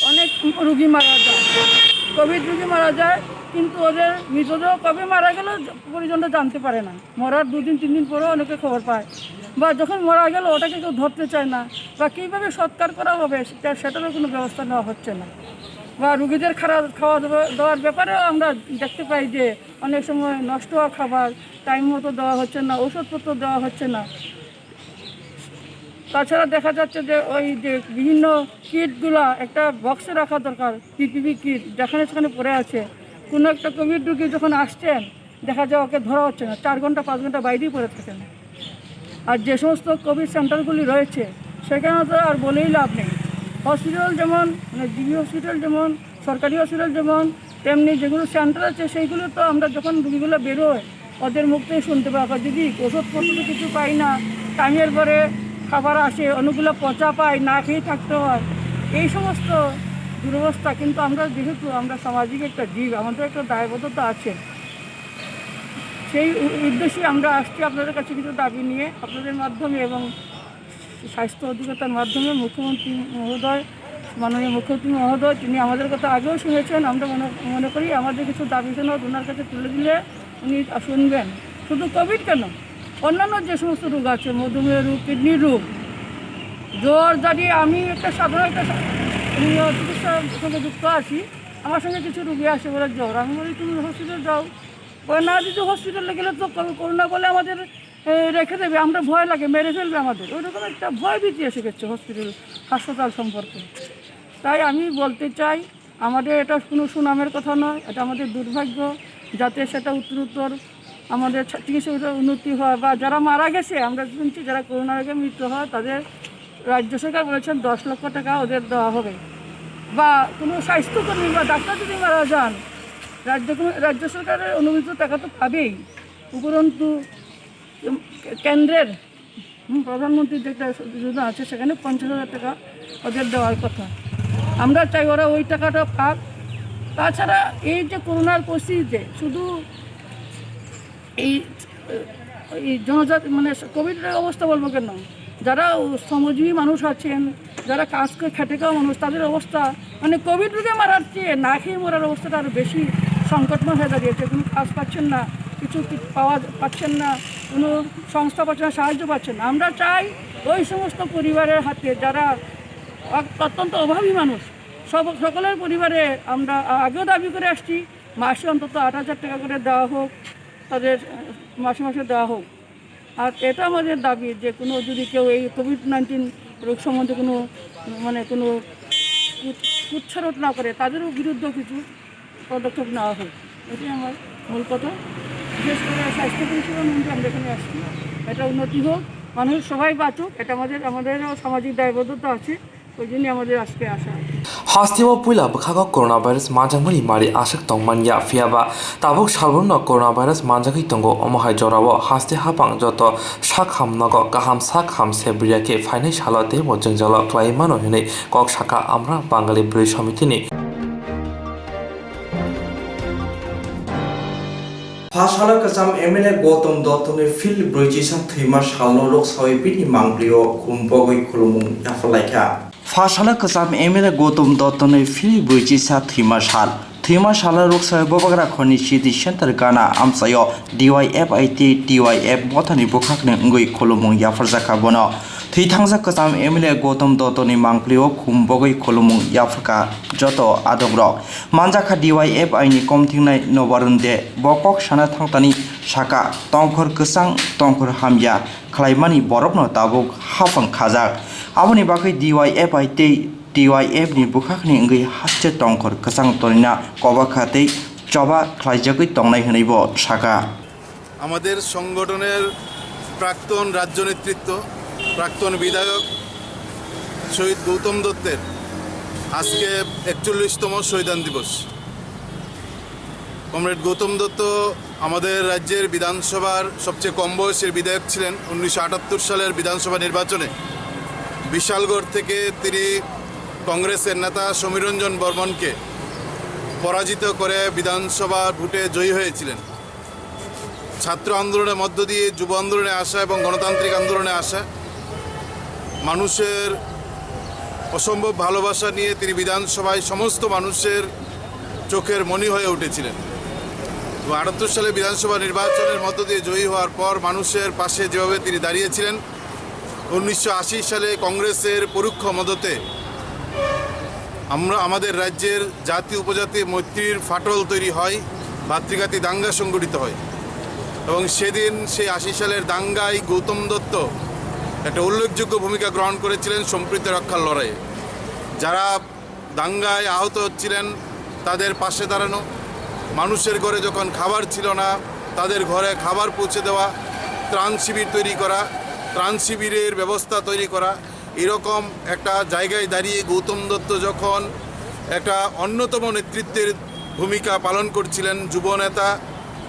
Speaker 11: অনেক রুগী মারা যায়, কোভিড রুগী মারা যায়, কিন্তু ওদের মৃতদেহ কবে মারা গেল পরিজনটা জানতে পারে না। মরার 2 দিন 3 দিন পরেও অনেকে খবর পায়, বা যখন মারা গেল ওটাকে কেউ ধরতে চায় না, বা কীভাবে সৎকার করা হবে সেটারও কোনো ব্যবস্থা নেওয়া হচ্ছে না। বা রুগীদের খাওয়া দাওয়ার ব্যাপারেও আমরা দেখতে পাই যে অনেক সময় নষ্ট হওয়া খাবার টাইম মতো দেওয়া হচ্ছে না, ওষুধপত্র দেওয়া হচ্ছে না। তাছাড়া দেখা যাচ্ছে যে ওই যে বিভিন্ন কিটগুলা একটা বক্সে রাখা দরকার, পিপিপি কিট যেখানে সেখানে পড়ে আছে। কোনো একটা কোভিড রুগী যখন আসছেন দেখা যায় ওকে ধরা হচ্ছে না, 4 ঘন্টা 5 ঘন্টা বাইরেই পড়ে থাকেন। আর যে সমস্ত কোভিড সেন্টারগুলি রয়েছে সেখানে তো আর বলেই লাভ নেই। হসপিটাল যেমন মানে জিবি হসপিটাল যেমন, সরকারি হসপিটাল যেমন, তেমনি যেগুলো সেন্টার আছে সেইগুলো তো আমরা যখন রুগীগুলো বেরোয় ওদের মুখ থেকে শুনতে পাওয়া দিদি ওষুধপত্র তো কিছু পাই না, টাইমের পরে খাবার আসে, অনেকগুলো পচা পাই, না খেয়ে থাকতে হয়, এই সমস্ত দুরবস্থা। কিন্তু আমরা যেহেতু আমরা সামাজিক একটা জীব, আমাদের একটা দায়বদ্ধতা আছে, সেই উদ্দেশ্যে আমরা আসছি আপনাদের কাছে কিছু দাবি নিয়ে আপনাদের মাধ্যমে এবং স্বাস্থ্য অধিকর্তার মাধ্যমে। মুখ্যমন্ত্রী মহোদয়, মাননীয় মুখ্যমন্ত্রী মহোদয় তিনি আমাদের কথা আগেও শুনেছেন। আমরা মনে করি আমাদের কিছু দাবি সনদ ওনার কাছে তুলে দিলে উনি শুনবেন। শুধু কোভিড কেন, অন্যান্য যে সমস্ত রোগ আছে, মধুমেহ রোগ, কিডনি রোগ, জ্বর, দাঁড়িয়ে আমি একটা সাধারণ একটা চিকিৎসার সঙ্গে যুক্ত আছি, আমার সঙ্গে কিছু রুগী আসে বলে জ্বর, আমি বলি তুমি হসপিটাল যাও, না দিদি হসপিটালে গেলে তো করোনা বলে আমাদের রেখে দেবে, আমরা ভয় লাগে, মেরে ফেলবে আমাদের, ওইরকম একটা ভয় ভীতি এসে গেছে হাসপাতাল সম্পর্কে। তাই আমি বলতে চাই আমাদের এটা কোনো সুনামের কথা নয়, এটা আমাদের দুর্ভাগ্য, যাতে সেটা উত্তরোত্তর আমাদের চিকিৎসা উন্নতি হয়। বা যারা মারা গেছে আমরা শুনছি যারা করোনার আগে মৃত্যু হয় তাদের রাজ্য সরকার বলেছেন 10 লক্ষ টাকা ওদের দেওয়া হবে। বা কোনো স্বাস্থ্যকর্মী বা ডাক্তার যদি মারা যান রাজ্য সরকারের অনুমোদিত টাকা তো পাবেই, উপরন্তু কেন্দ্রের প্রধানমন্ত্রীর যেটা যোজনা আছে সেখানে 50,000 টাকা ওদের দেওয়ার কথা। আমরা চাই ওরা ওই টাকাটা পাক। তাছাড়া এই যে করোনার পরিস্থিতিতে শুধু এই জনজাতি মানে কোভিডের অবস্থা বলবো কেন, যারা শ্রমজীবী মানুষ আছেন, যারা কাজ করে খেটে খাওয়া মানুষ, তাদের অবস্থা মানে কোভিড রোগে মারার চেয়ে না খেয়ে মরার অবস্থাটা আরও বেশি সংকটময় হয়ে দাঁড়িয়েছে। কোনো কাজ পাচ্ছেন না, কিছু পাচ্ছেন না, কোনো সংস্থা পাচ্ছেন না, সাহায্য পাচ্ছেন না। আমরা চাই ওই সমস্ত পরিবারের হাতে যারা অত্যন্ত অভাবী মানুষ, সকলের পরিবারে আমরা আগেও দাবি করে আসছি মাসে অন্তত 8,000 টাকা করে দেওয়া হোক, তাদের মাসে মাসে দেওয়া হোক। আর এটা আমাদের দাবি যে কোনো যদি কেউ এই কোভিড-19 রোগ সম্বন্ধে কোনো কোনো কুৎসারোপ না করে তাদেরও বিরুদ্ধেও কিছু পদক্ষেপ নেওয়া হোক, এটাই আমার মূল কথা। বিশেষ করে স্বাস্থ্য পরিষেবার মধ্যে আমরা এখানে আসছি, এটা উন্নতি হোক, মানুষ সবাই বাঁচুক, এটা আমাদেরও সামাজিক দায়বদ্ধতা আছে, ওই জন্যই আমাদের আজকে আসা।
Speaker 4: हास्तियाव पुइला बखागो कोरोना भाइरस मानजामनि मारि आसक तंगमानिया फियाबा ताबुक सालबुनो कोरोना भाइरस मानजागै तंगो अमहाय जरावो हास्ति हापां जत साक हामनागो गाहाम साक हामसे ब्रियाके फाइनाय सालते मजंजाल क्लाइमानो हिनै कक साका आमरा बांगाली ब्रै समितिनि
Speaker 1: Pashala kasam MLA Gautam Dattoni Phil Brojisa Thima Shalno Lok Sawi Pini Manglio Kumbogoi Kulumung Yafalaika. Pashala kasam MLA Gautam Dattoni Phil Brojisa Thima Shala Lok Sawi Bobagra Khoni City Center Gana Amsayo DYFIT DYF Botani Bukakne Ngoi Kulumung Yafazaka Bono. Thangsa kasam MLA Gautam Dattoni Manglio Kumbogoi Kulumung Yafaka Joto Adogro. Manjaka DYF aini komtingnai nobarunde bokok sana thangtani saka tongkhor kesang tongkhor hamya khlaimani borokno tabuk hafang khajak aboni bakai DYF aite DYF ni bukhakni ngai haste tongkhor kesang torina koba khate choba khlaijagoi tongnai hnibo saka
Speaker 12: আমাদের সংগঠনের প্রাক্তন রাজ্য নেতৃত্ব প্রাক্তন বিধায়ক শহীদ গৌতম দত্তের আজকে ৪১তম শহীদান দিবস। কমরেড গৌতম দত্ত আমাদের রাজ্যের বিধানসভার সবচেয়ে কম বয়সের বিধায়ক ছিলেন। ১৯৭৮ সালের বিধানসভা নির্বাচনে বিশালগড় থেকে তিনি কংগ্রেসের নেতা সমীরঞ্জন বর্মনকে পরাজিত করে বিধানসভা ভোটে জয়ী হয়েছিলেন। ছাত্র আন্দোলনের মধ্য দিয়ে যুব আন্দোলনে আসা এবং গণতান্ত্রিক আন্দোলনে আসা মানুষের অসম্ভব ভালোবাসা নিয়ে তিনি বিধানসভায় সমস্ত মানুষের চোখের মণি হয়ে উঠেছিলেন। ৭৮ সালে বিধানসভা নির্বাচনের মধ্য দিয়ে জয়ী হওয়ার পর মানুষের পাশে যেভাবে তিনি দাঁড়িয়েছিলেন, ১৯৮০ সালে কংগ্রেসের পরোক্ষ মদতে আমাদের রাজ্যের জাতি উপজাতি মৈত্রীর ফাটল তৈরি হয়, ভাতৃঘাতী দাঙ্গা সংগঠিত হয় এবং সেদিন সেই ৮০ সালের দাঙ্গায় গৌতম দত্ত একটা উল্লেখযোগ্য ভূমিকা গ্রহণ করেছিলেন সম্প্রীতি রক্ষার লড়াইয়ে। যারা দাঙ্গায় আহত হচ্ছিলেন তাদের পাশে দাঁড়ানো, মানুষের ঘরে যখন খাবার ছিল না তাদের ঘরে খাবার পৌঁছে দেওয়া, ত্রাণ শিবির তৈরি করা, ত্রাণ শিবিরের ব্যবস্থা তৈরি করা, এরকম একটা জায়গায় দাঁড়িয়ে গৌতম দত্ত যখন একটা অন্যতম নেতৃত্বের ভূমিকা পালন করছিলেন যুব নেতা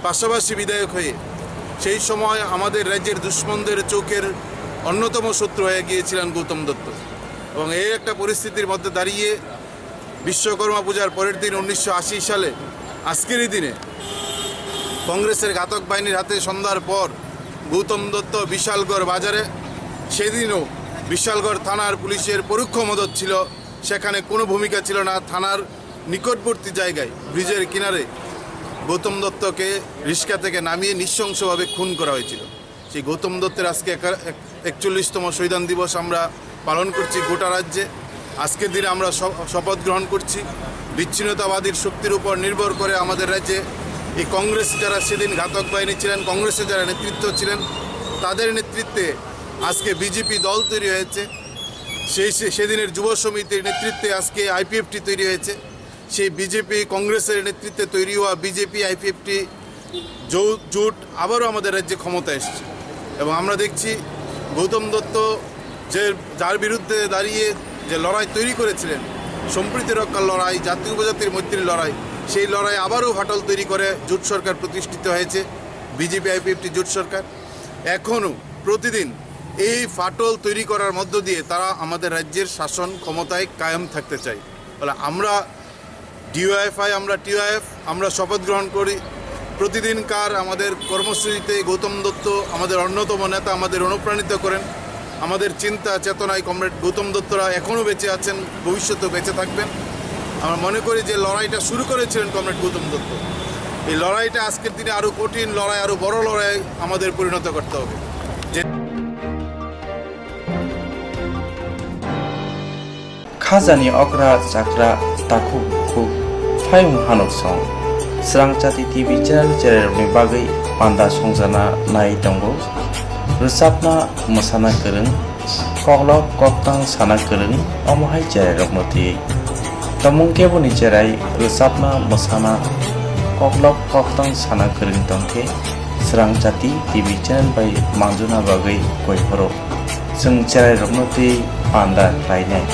Speaker 12: পাশাপাশি বিধায়ক হয়ে, সেই সময় আমাদের রাজ্যের দুশ্মনদের চোখের অন্যতম শত্রু হয়ে গিয়েছিলেন গৌতম দত্ত। এবং এই একটা পরিস্থিতির মধ্যে দাঁড়িয়ে বিশ্বকর্মা পূজার পরের দিন ১৯৮০ সালে আজকেরই দিনে কংগ্রেসের ঘাতক বাহিনীর হাতে সন্ধ্যার পর গৌতম দত্ত বিশালগড় বাজারে, সেদিনও বিশালগড় থানার পুলিশের পরোক্ষ মদত ছিল, সেখানে কোনো ভূমিকা ছিল না। থানার নিকটবর্তী জায়গায় ব্রিজের কিনারে গৌতম দত্তকে রিস্কা থেকে নামিয়ে নৃশংসভাবে খুন করা হয়েছিল। সেই গৌতম দত্তের আজকে ৪১তম শহীদান দিবস আমরা পালন করছি গোটা রাজ্যে। আজকের দিনে আমরা শপথ গ্রহণ করছি বিচ্ছিন্নতাবাদীর শক্তির উপর নির্ভর করে আমাদের রাজ্যে এই কংগ্রেস যারা সেদিন ঘাতক বাহিনী ছিলেন, কংগ্রেসের যারা নেতৃত্ব ছিলেন, তাদের নেতৃত্বে আজকে বিজেপি দল তৈরি হয়েছে। সেদিনের যুব সমিতির নেতৃত্বে আজকে আইপিএফটি তৈরি হয়েছে। সেই বিজেপি কংগ্রেসের নেতৃত্বে তৈরি হওয়া বিজেপি আইপিএফটি জোট আবারও আমাদের রাজ্যে ক্ষমতা এসেছে এবং আমরা দেখছি গৌতম দত্ত যার বিরুদ্ধে দাঁড়িয়ে যে লড়াই তৈরি করেছিলেন, সম্প্রীতি রক্ষার লড়াই, জাতি উপজাতির মৈত্রীর লড়াই, সেই লড়াই আবারও ফাটল তৈরি করে জোট সরকার প্রতিষ্ঠিত হয়েছে, বিজেপি আইপিএফটি জোট সরকার। এখনও প্রতিদিন এই ফাটল তৈরি করার মধ্য দিয়ে তারা আমাদের রাজ্যের শাসন ক্ষমতায় কায়েম থাকতে চায়। বলে আমরা ডিওয়াইএফআই, আমরা টিওআইএফ, আমরা শপথ গ্রহণ করি প্রতিদিনকার আমাদের কর্মসূচিতে গৌতম দত্ত আমাদের অন্যতম নেতা, আমাদের অনুপ্রাণিত করেন। আমাদের চিন্তা চেতনায় কমরেড গৌতম দত্তরা এখনও বেঁচে আছেন, ভবিষ্যতেও বেঁচে থাকবেন। আমরা মনে করি যে লড়াইটা শুরু করেছিলেন কমরেড গৌতম দত্ত, এই লড়াইটা আজকের দিনে আরও কঠিন লড়াই, আরও বড় লড়াই আমাদের পরিণত করতে হবে।
Speaker 1: Khazani okra chakra takuk khuk phayung hanok song Swrangchati TV channel ni bagai panda songjana nai tongo rusapna masana kereng koklok koktang sana kereng omohai channel roknoti tamung keboni cherai rusapna masana koklok koktang sana kereng tongke Swrangchati TV channel by manjuna bagai koiporo sung channel roknoti panda klainai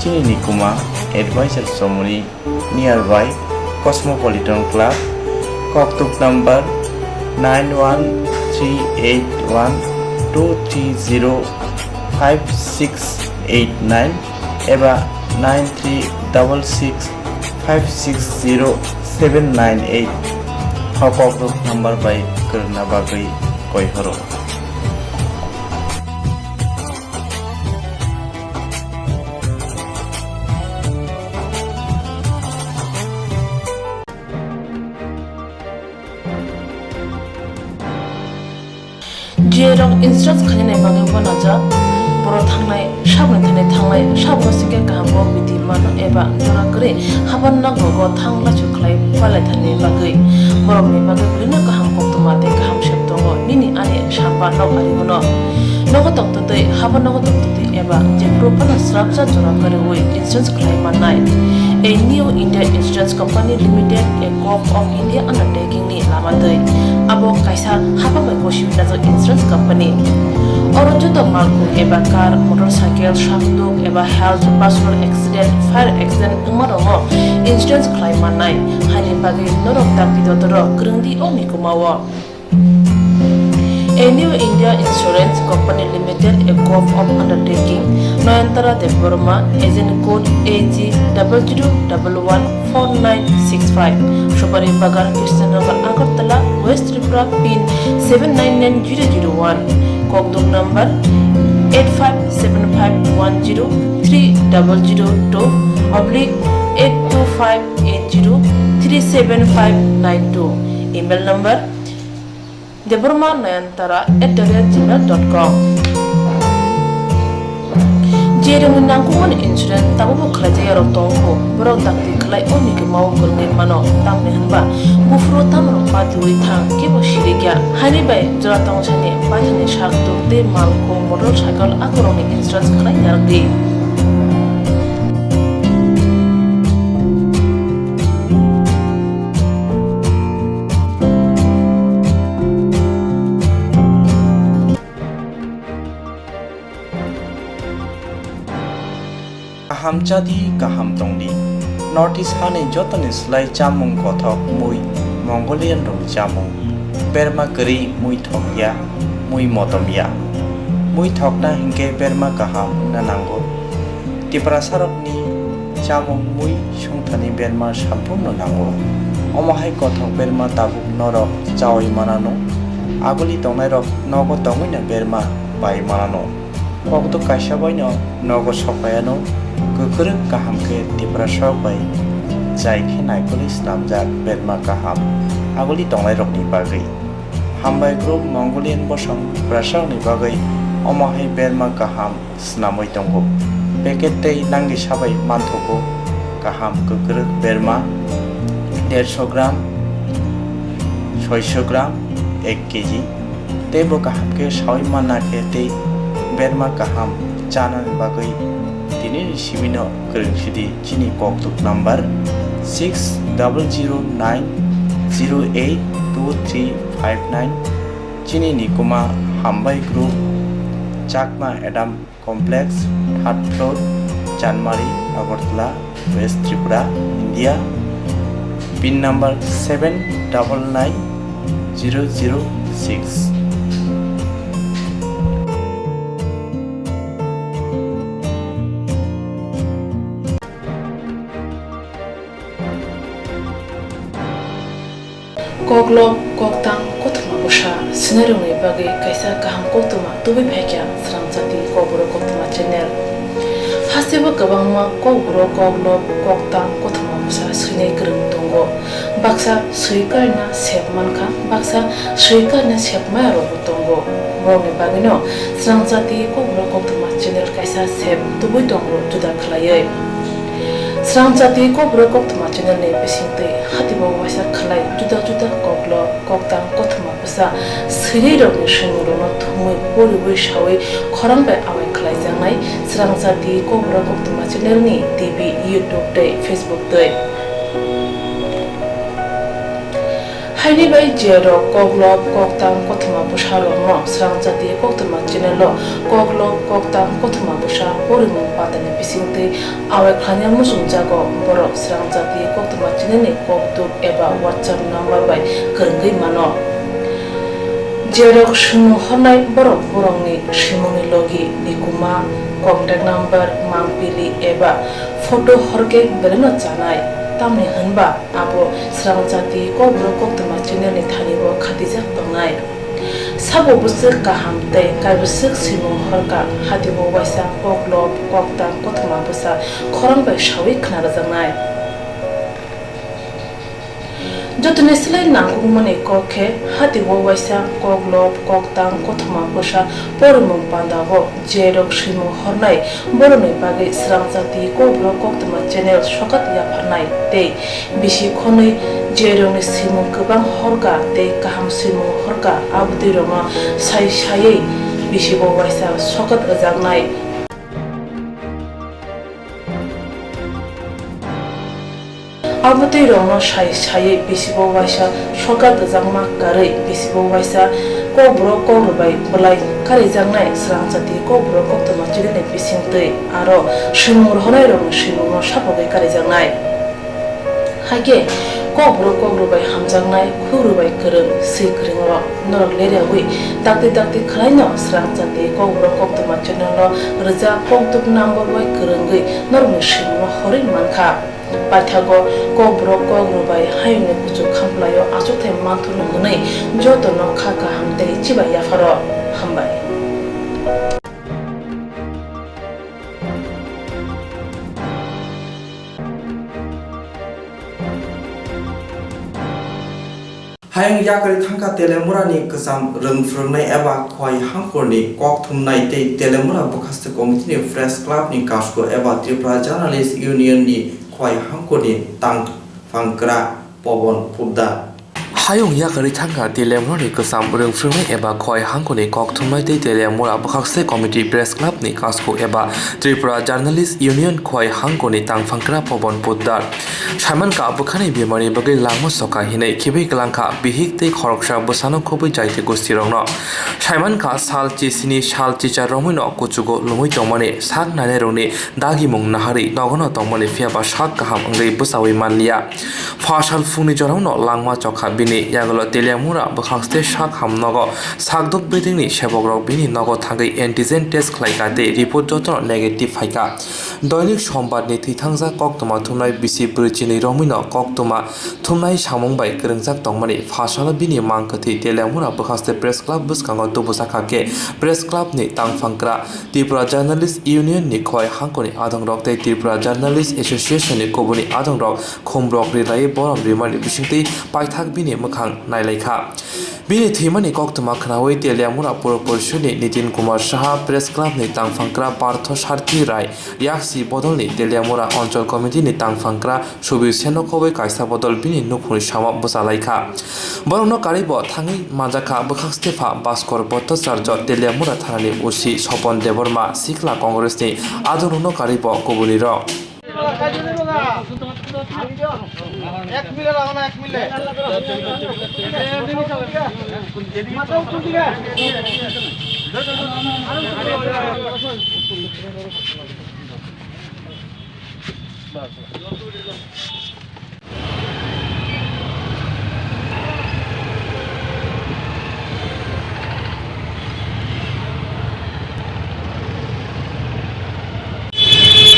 Speaker 1: Chini Nikuma Advisor Somoni nearby Cosmopolitan Club Koktwma number 913812305689 eba 9366560798 Kokborok number by Kerna Bagri Koihoro.
Speaker 6: Jerong instructs Kanyan Bagavanaja, Boro Tangai, Shaban Tangai, Shabosika Gambo, Vidimano Eva, Donagre, Habanago, Tangla Chuklay, Palatane Bagay, Boromi Bagabrina Kaham Koktwma, Kaham Sheptongo, Nini Ani, Shamba, no Arimono. Nogotok today, Habanagotok today Eva, Jepropana Srabsa Donagare, Instance Climate Night. A new India Insurance Company Limited, a co-op of India undertaking ni Lamadai. Abo kaisa haba mai koshi nazo insurance company. Oro joto malku eba car, motorcycle, shakduk eba health, personal accident, fire accident umarongo insurance claim manai. Hani bagi norok tapi dotoro kerengdi oni kumawa. A new India Insurance Company Limited, a co-op of undertaking, Noyantara de Burma, agent code AG 00114965, Shobari Bagar, Krishnagar, Agartala, West Tripura, PIN 799001, Kokborok number 857510-300-82580-37592, email number deburmanayantara@gmail.com. Jeremy Nankuman insurance tabu kerja rotongko berau takti kelai oni ke mau kerja mano tam nehanba bufro tam ropa diwi thang kibo shirikya hani bay joratong chane pachane shaktu te malko motorcycle akoroni insurance kelai yargi.
Speaker 1: Swrangchati kaham tongdi. Northeast hani jotoni slai chamung kothok mui Mongolian rong chamung. Berma keri mui thokya, mui motomya. Mui thokna hingke berma kaham nanango. Tiprasarokni chamung mui shungthani berma sampurno nango. Omahai kothok berma tabuk norok chawai manano. Agoli tongnai rok nogo tongina berma bai manano. Kokto kaisa baino nogo sopayano. Kukuruk kaham ke tiprasok bai jai ke naikoli snamjak berma kaham agoli tonglai rokni bagai hambai group Mongolian bosong prasok ni bagai omahai berma kaham snamoi tongo packet tei langi sabai manthoko kaham kukuruk berma 150 gram 600 gram 1 kg tebo kaham ke sawai mana ke tei berma kaham chana ni bagai Tini Shimino Kerengshidi Chini Kokborok number 6009082359 Chini Nikuma Hambai Group Chakma Adam Complex 3rd floor Chanmari Agartala West Tripura India PIN number 799006
Speaker 6: Koglom, Koktang, Koktwma Busha, Sinarungi Bagi, Kaisa Kaham Koktwma, Tubi Pekya, Swrangchati, Kokborok Koktwma channel. Hasiba Kabangma, Kokborok, Koglom, Koktang, Koktwma Busha, Srinai Kereng Tongo, Baksa, Suikarna, Sepmanka, Baksa, Suikarna, Sepmayaro Tongo. Moroni Bagino, Swrangchati, Kokborok Koktwma channel Kaisa Sep, Tubi Tongo, Juda Klayay. Swrangchati Kokborok Koktwma channel ne pesingte hatibo waisa khlai juda koklo koktang koktwma busa sirei rok ni shingro no thumui poribu shawi khorang bai awai khlai jangnai Swrangchati Kokborok Koktwma channel ni TV YouTube tei Facebook tei haini bai jero koglop koktang koktwma busa rok no Swrangchati Koktwma channel lo koglop koktang koktwma busa porimu patane pesingte awai khlanya musung jago borok Swrangchati Koktwma channel ni koktuk eba WhatsApp number bai kerengei mano jerok shunu honai borok borongni shimoni logi nikuma contact number mangpili eba photo horke beleno chanai tamni hanba abo Swrangchati Kokborok Koktwma channel ni thanibo khatijak tongnai sabo busuk kaham tei kaibusuk simung horka hatibo waisa koklop kokta Koktwma busa khorang bai shawi khnarajangnai jotone silai nangkukmani kokhe hatibo waisa koklop kokta Koktwma busa pormung pandago jerok simung hornai boroni bagi Swrangchati Kokborok Koktwma channel sokat yapharnai tei bisi khonui jeroni simung kubang horka tei kaham simung horka abudi roma sai sai bisi bo waisa sokat ajangnai abudi roma sai sai bisi bo waisa sokat ajangma karei bisi bo waisa Kokborok Kokrobai belai kari jangnai Swrangchati Kokborok Koktwma channel bisingtei aro simung honai rong simung sapogai kari jangnai hage Kokborok Kokrobai hamjangnai khurubai korong sikringo norok lerewi dakti khlaino Swrangchati Kokborok Koktwma channel no rja koktuk number bai korongoi norok simung hori mankha paithago Kokborok Kokrobai hayne kuchu khamplayo achukthai manthunu hnei jotono khaka hamtei chibai yafaro hambai
Speaker 1: Hayang yakari thangka telemurani kesam rengfrungnai eba khwai hangkorni kokthumnai tei telemura bokhaste committee ni press club ni kasko eba Tripura Journalist Union ni khwai hangkorni tang fangkra Pobon Pudda
Speaker 4: Hayong yakari thangka telemurani kesam rengfrungnai eba khwai hangkorni kokthumnai tei telemura bokhaste committee press club ni kasko eba Tripura Journalist Union khwai hangkorni tang fangkra Pobon Pudda Saman ka bukhani bimani bagai langmo soka hinai khibai klangkha bihik tei khoroksa busano khobai jaite gostirongno Saman ka sal chisini sal chicha romino kuchugo lumui tongmani sak nanai rongni dagi mung nahari nogono tongmani fiaba sak kaham angai busawi manlia Fasal fungni jorongno langma chokha bini yagolo telemura bukhangste sak hamnogo sakdok bedingni sebokrok bini nogo thangai antigen test khlaikate report jotono negative phaika Doinik sombar ni thithangja Koktwma thumnai bisi chini romino Koktwma thumnai samungbai krengjak tongmani fasala bini mangkhathi telemura bokhaste press club buskango tubusakake press club ni tangfangkra Tripura Journalist Union ni khwai hangkoni adongrok tei Tripura Journalist Association ni kobuni adongrok khombrok rilai borom rimani bisingtei paithak bini mukhang nailaikha bini thimani Koktwma khnawi telemura pur porshuni Nitin Kumar Saha press club ni tangfangkra Partho Sarthi Rai yaksi bodolni telemura onchol committee ni tangfangkra Subir Senokobai kaisa bodol bini nukhuni sama busalaikha borokno karibo thangi manjaka bukhakstefa Baskor Bhattacharya telemura thanani usi Sopon Deborma Sikla Congress ni adorno karibo kobuni ro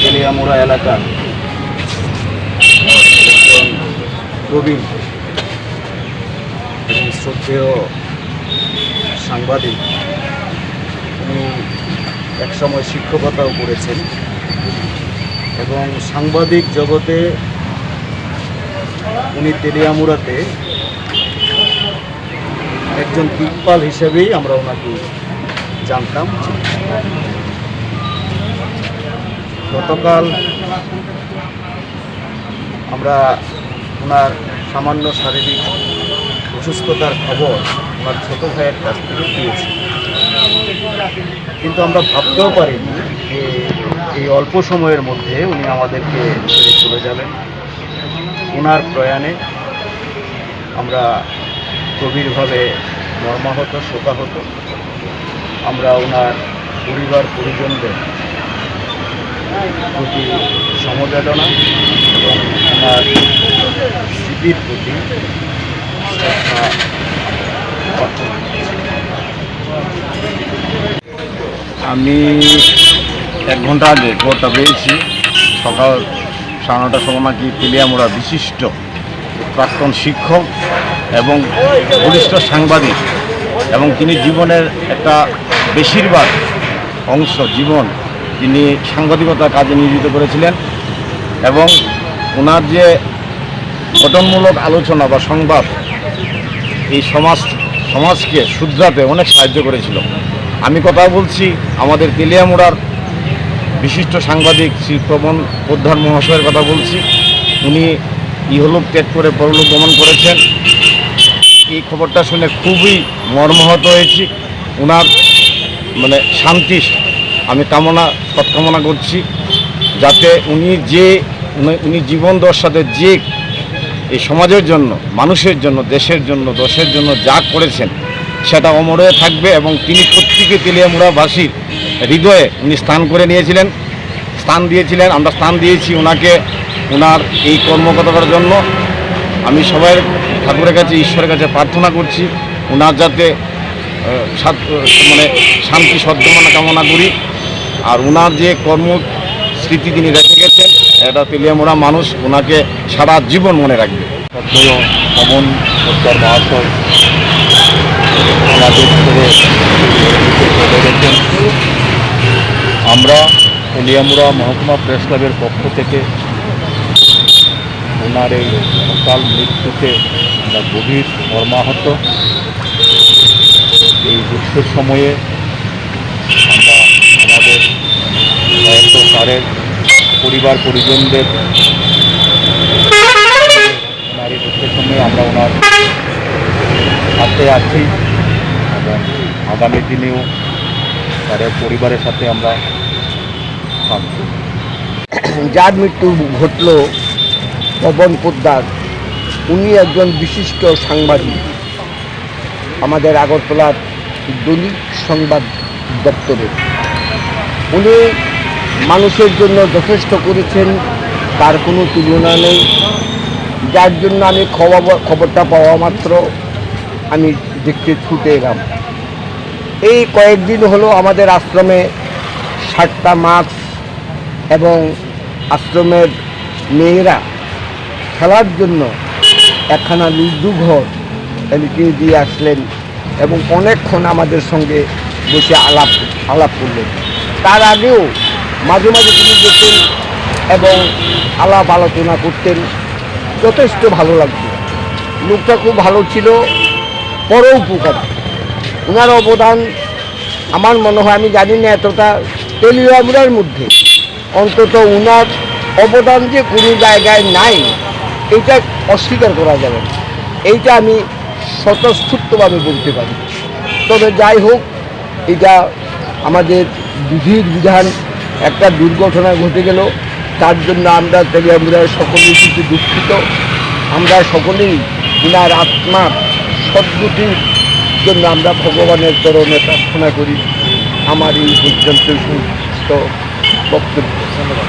Speaker 13: Teliamura এলাকার একজন প্রবীণ শ্রদ্ধেয় সাংবাদিক উনি একসময় শিক্ষকতাও করেছেন এবং সাংবাদিক জগতে উনি তেলিয়ামুড়াতে একজন দিকপাল হিসেবেই আমরা ওনাকে জানতাম গতকাল আমরা ওনার সামান্য শারীরিক অসুস্থতার খবর ওনার ছোট ভাইয়ের কাছ থেকে পেয়েছি কিন্তু আমরা ভাবতেও পারিনি যে এই অল্প সময়ের মধ্যে উনি আমাদেরকে ছেড়ে চলে যাবেন ওনার প্রয়াণে আমরা গভীরভাবে মর্মাহত শোকাহত আমরা ওনার পরিবার পরিজনদের প্রতি সমবেদনা এবং ওনার স্মৃতির প্রতি শ্রদ্ধা অর্পণ করছি। আমি 1 ঘন্টা আগে খবরটা পেয়েছি সকাল 9:30টার সময় নাকি তেলিয়ামুড়া বিশিষ্ট প্রাক্তন শিক্ষক এবং বরিষ্ঠ সাংবাদিক এবং তিনি জীবনের একটা বেশিরভাগ অংশ জীবন তিনি সাংবাদিকতার কাজে নিয়োজিত করেছিলেন এবং ওনার যে গঠনমূলক আলোচনা বা সংবাদ এই সমাজকে শুধরাতে অনেক সাহায্য করেছিল। আমি কথা বলছি আমাদের তেলিয়ামুড়ার বিশিষ্ট সাংবাদিক শ্রী প্রবণ পোদ্দার মহাশয়ের কথা বলছি। উনি ইহলোক ত্যাগ করে পরলোক গমন করেছেন। এই খবরটা শুনে খুবই মর্মাহত হয়েছি। ওনার শান্তি আমি সৎকামনা করছি, যাতে উনি জীবন দশাতে যে এই সমাজের জন্য, মানুষের জন্য, দেশের জন্য, দশের জন্য যা করেছেন সেটা অমর হয়ে থাকবে এবং তিনি প্রত্যেকে তেলিয়ামুড়াবাসীর হৃদয়ে উনি স্থান দিয়েছিলেন। আমরা স্থান দিয়েছি ওনাকে, ওনার এই কর্মকর্তার জন্য। আমি সবাই ঠাকুরের কাছে, ঈশ্বরের কাছে প্রার্থনা করছি ওনার যাতে শান্তি সদ্গমনা কামনা করি। আর ওনার যে কর্মস্মৃতি তিনি রেখে গেছেন, এটা তেলিয়ামুড়া মানুষ ওনাকে সারা জীবন মনে রাখবে।
Speaker 14: পবন পোদ্দার মহাশয় আমাদের ছেড়ে চলে গেছেন। আমরা তেলিয়ামুড়া মহকুমা প্রেস ক্লাবের পক্ষ থেকে ওনার এই অকাল মৃত্যুতে আমরা গভীর মর্মাহত। এই দুঃখের সময়ে আমরা আমাদের প্রয়াত স্যারের পরিবার পরিজনদের ওনার এই দুঃখের সময়ে আমরা ওনার সাথে আছি এবং আগামী দিনেও স্যারের পরিবারের সাথে আমরা থাকব।
Speaker 3: যার মৃত্যু ঘটল পবন পোদ্দার, উনি একজন বিশিষ্ট সাংবাদিক, আমাদের আগরতলার দৈনিক সংবাদ দপ্তরের। উনি মানুষের জন্য যথেষ্ট করেছেন, তার কোনো তুলনা নেই। যার জন্য আমি খবরটা পাওয়া মাত্র আমি দেখতে ছুটে এলাম। এই কয়েকদিন হলো আমাদের আশ্রমে 60টা মাস্ক এবং আশ্রমের মেয়েরা খেলার জন্য একখানা লুডু ঘর এদিকে দিয়ে আসলেন এবং অনেকক্ষণ আমাদের সঙ্গে বসে আলাপ করলেন। তার আগেও মাঝে মাঝে তিনি যেতেন এবং আলোচনা করতেন, যথেষ্ট ভালো লাগতো। লোকটা খুব ভালো ছিল, পরোপকারী। ওনার অবদান আমার মনে হয়, আমি জানি না এতটা তেলিয়ামুড়ার মধ্যে, অন্তত ওনার অবদান যে কোনো জায়গায় নাই এটা অস্বীকার করা যাবে না, এইটা আমি স্বতঃস্ফূর্তভাবে বলতে পারি। তবে যাই হোক, এটা আমাদের বিধির বিধান, একটা দুর্ঘটনা ঘটে গেল, তার জন্য আমরা তেলিয়ামুড়ার সকলেই কিন্তু দুঃখিত। আমরা সকলেই ওনার আত্মার সদ্গতির জন্য আমরা ভগবানের চরণে প্রার্থনা করি। আমার এই পর্যন্ত বক্তব্য। ধন্যবাদ।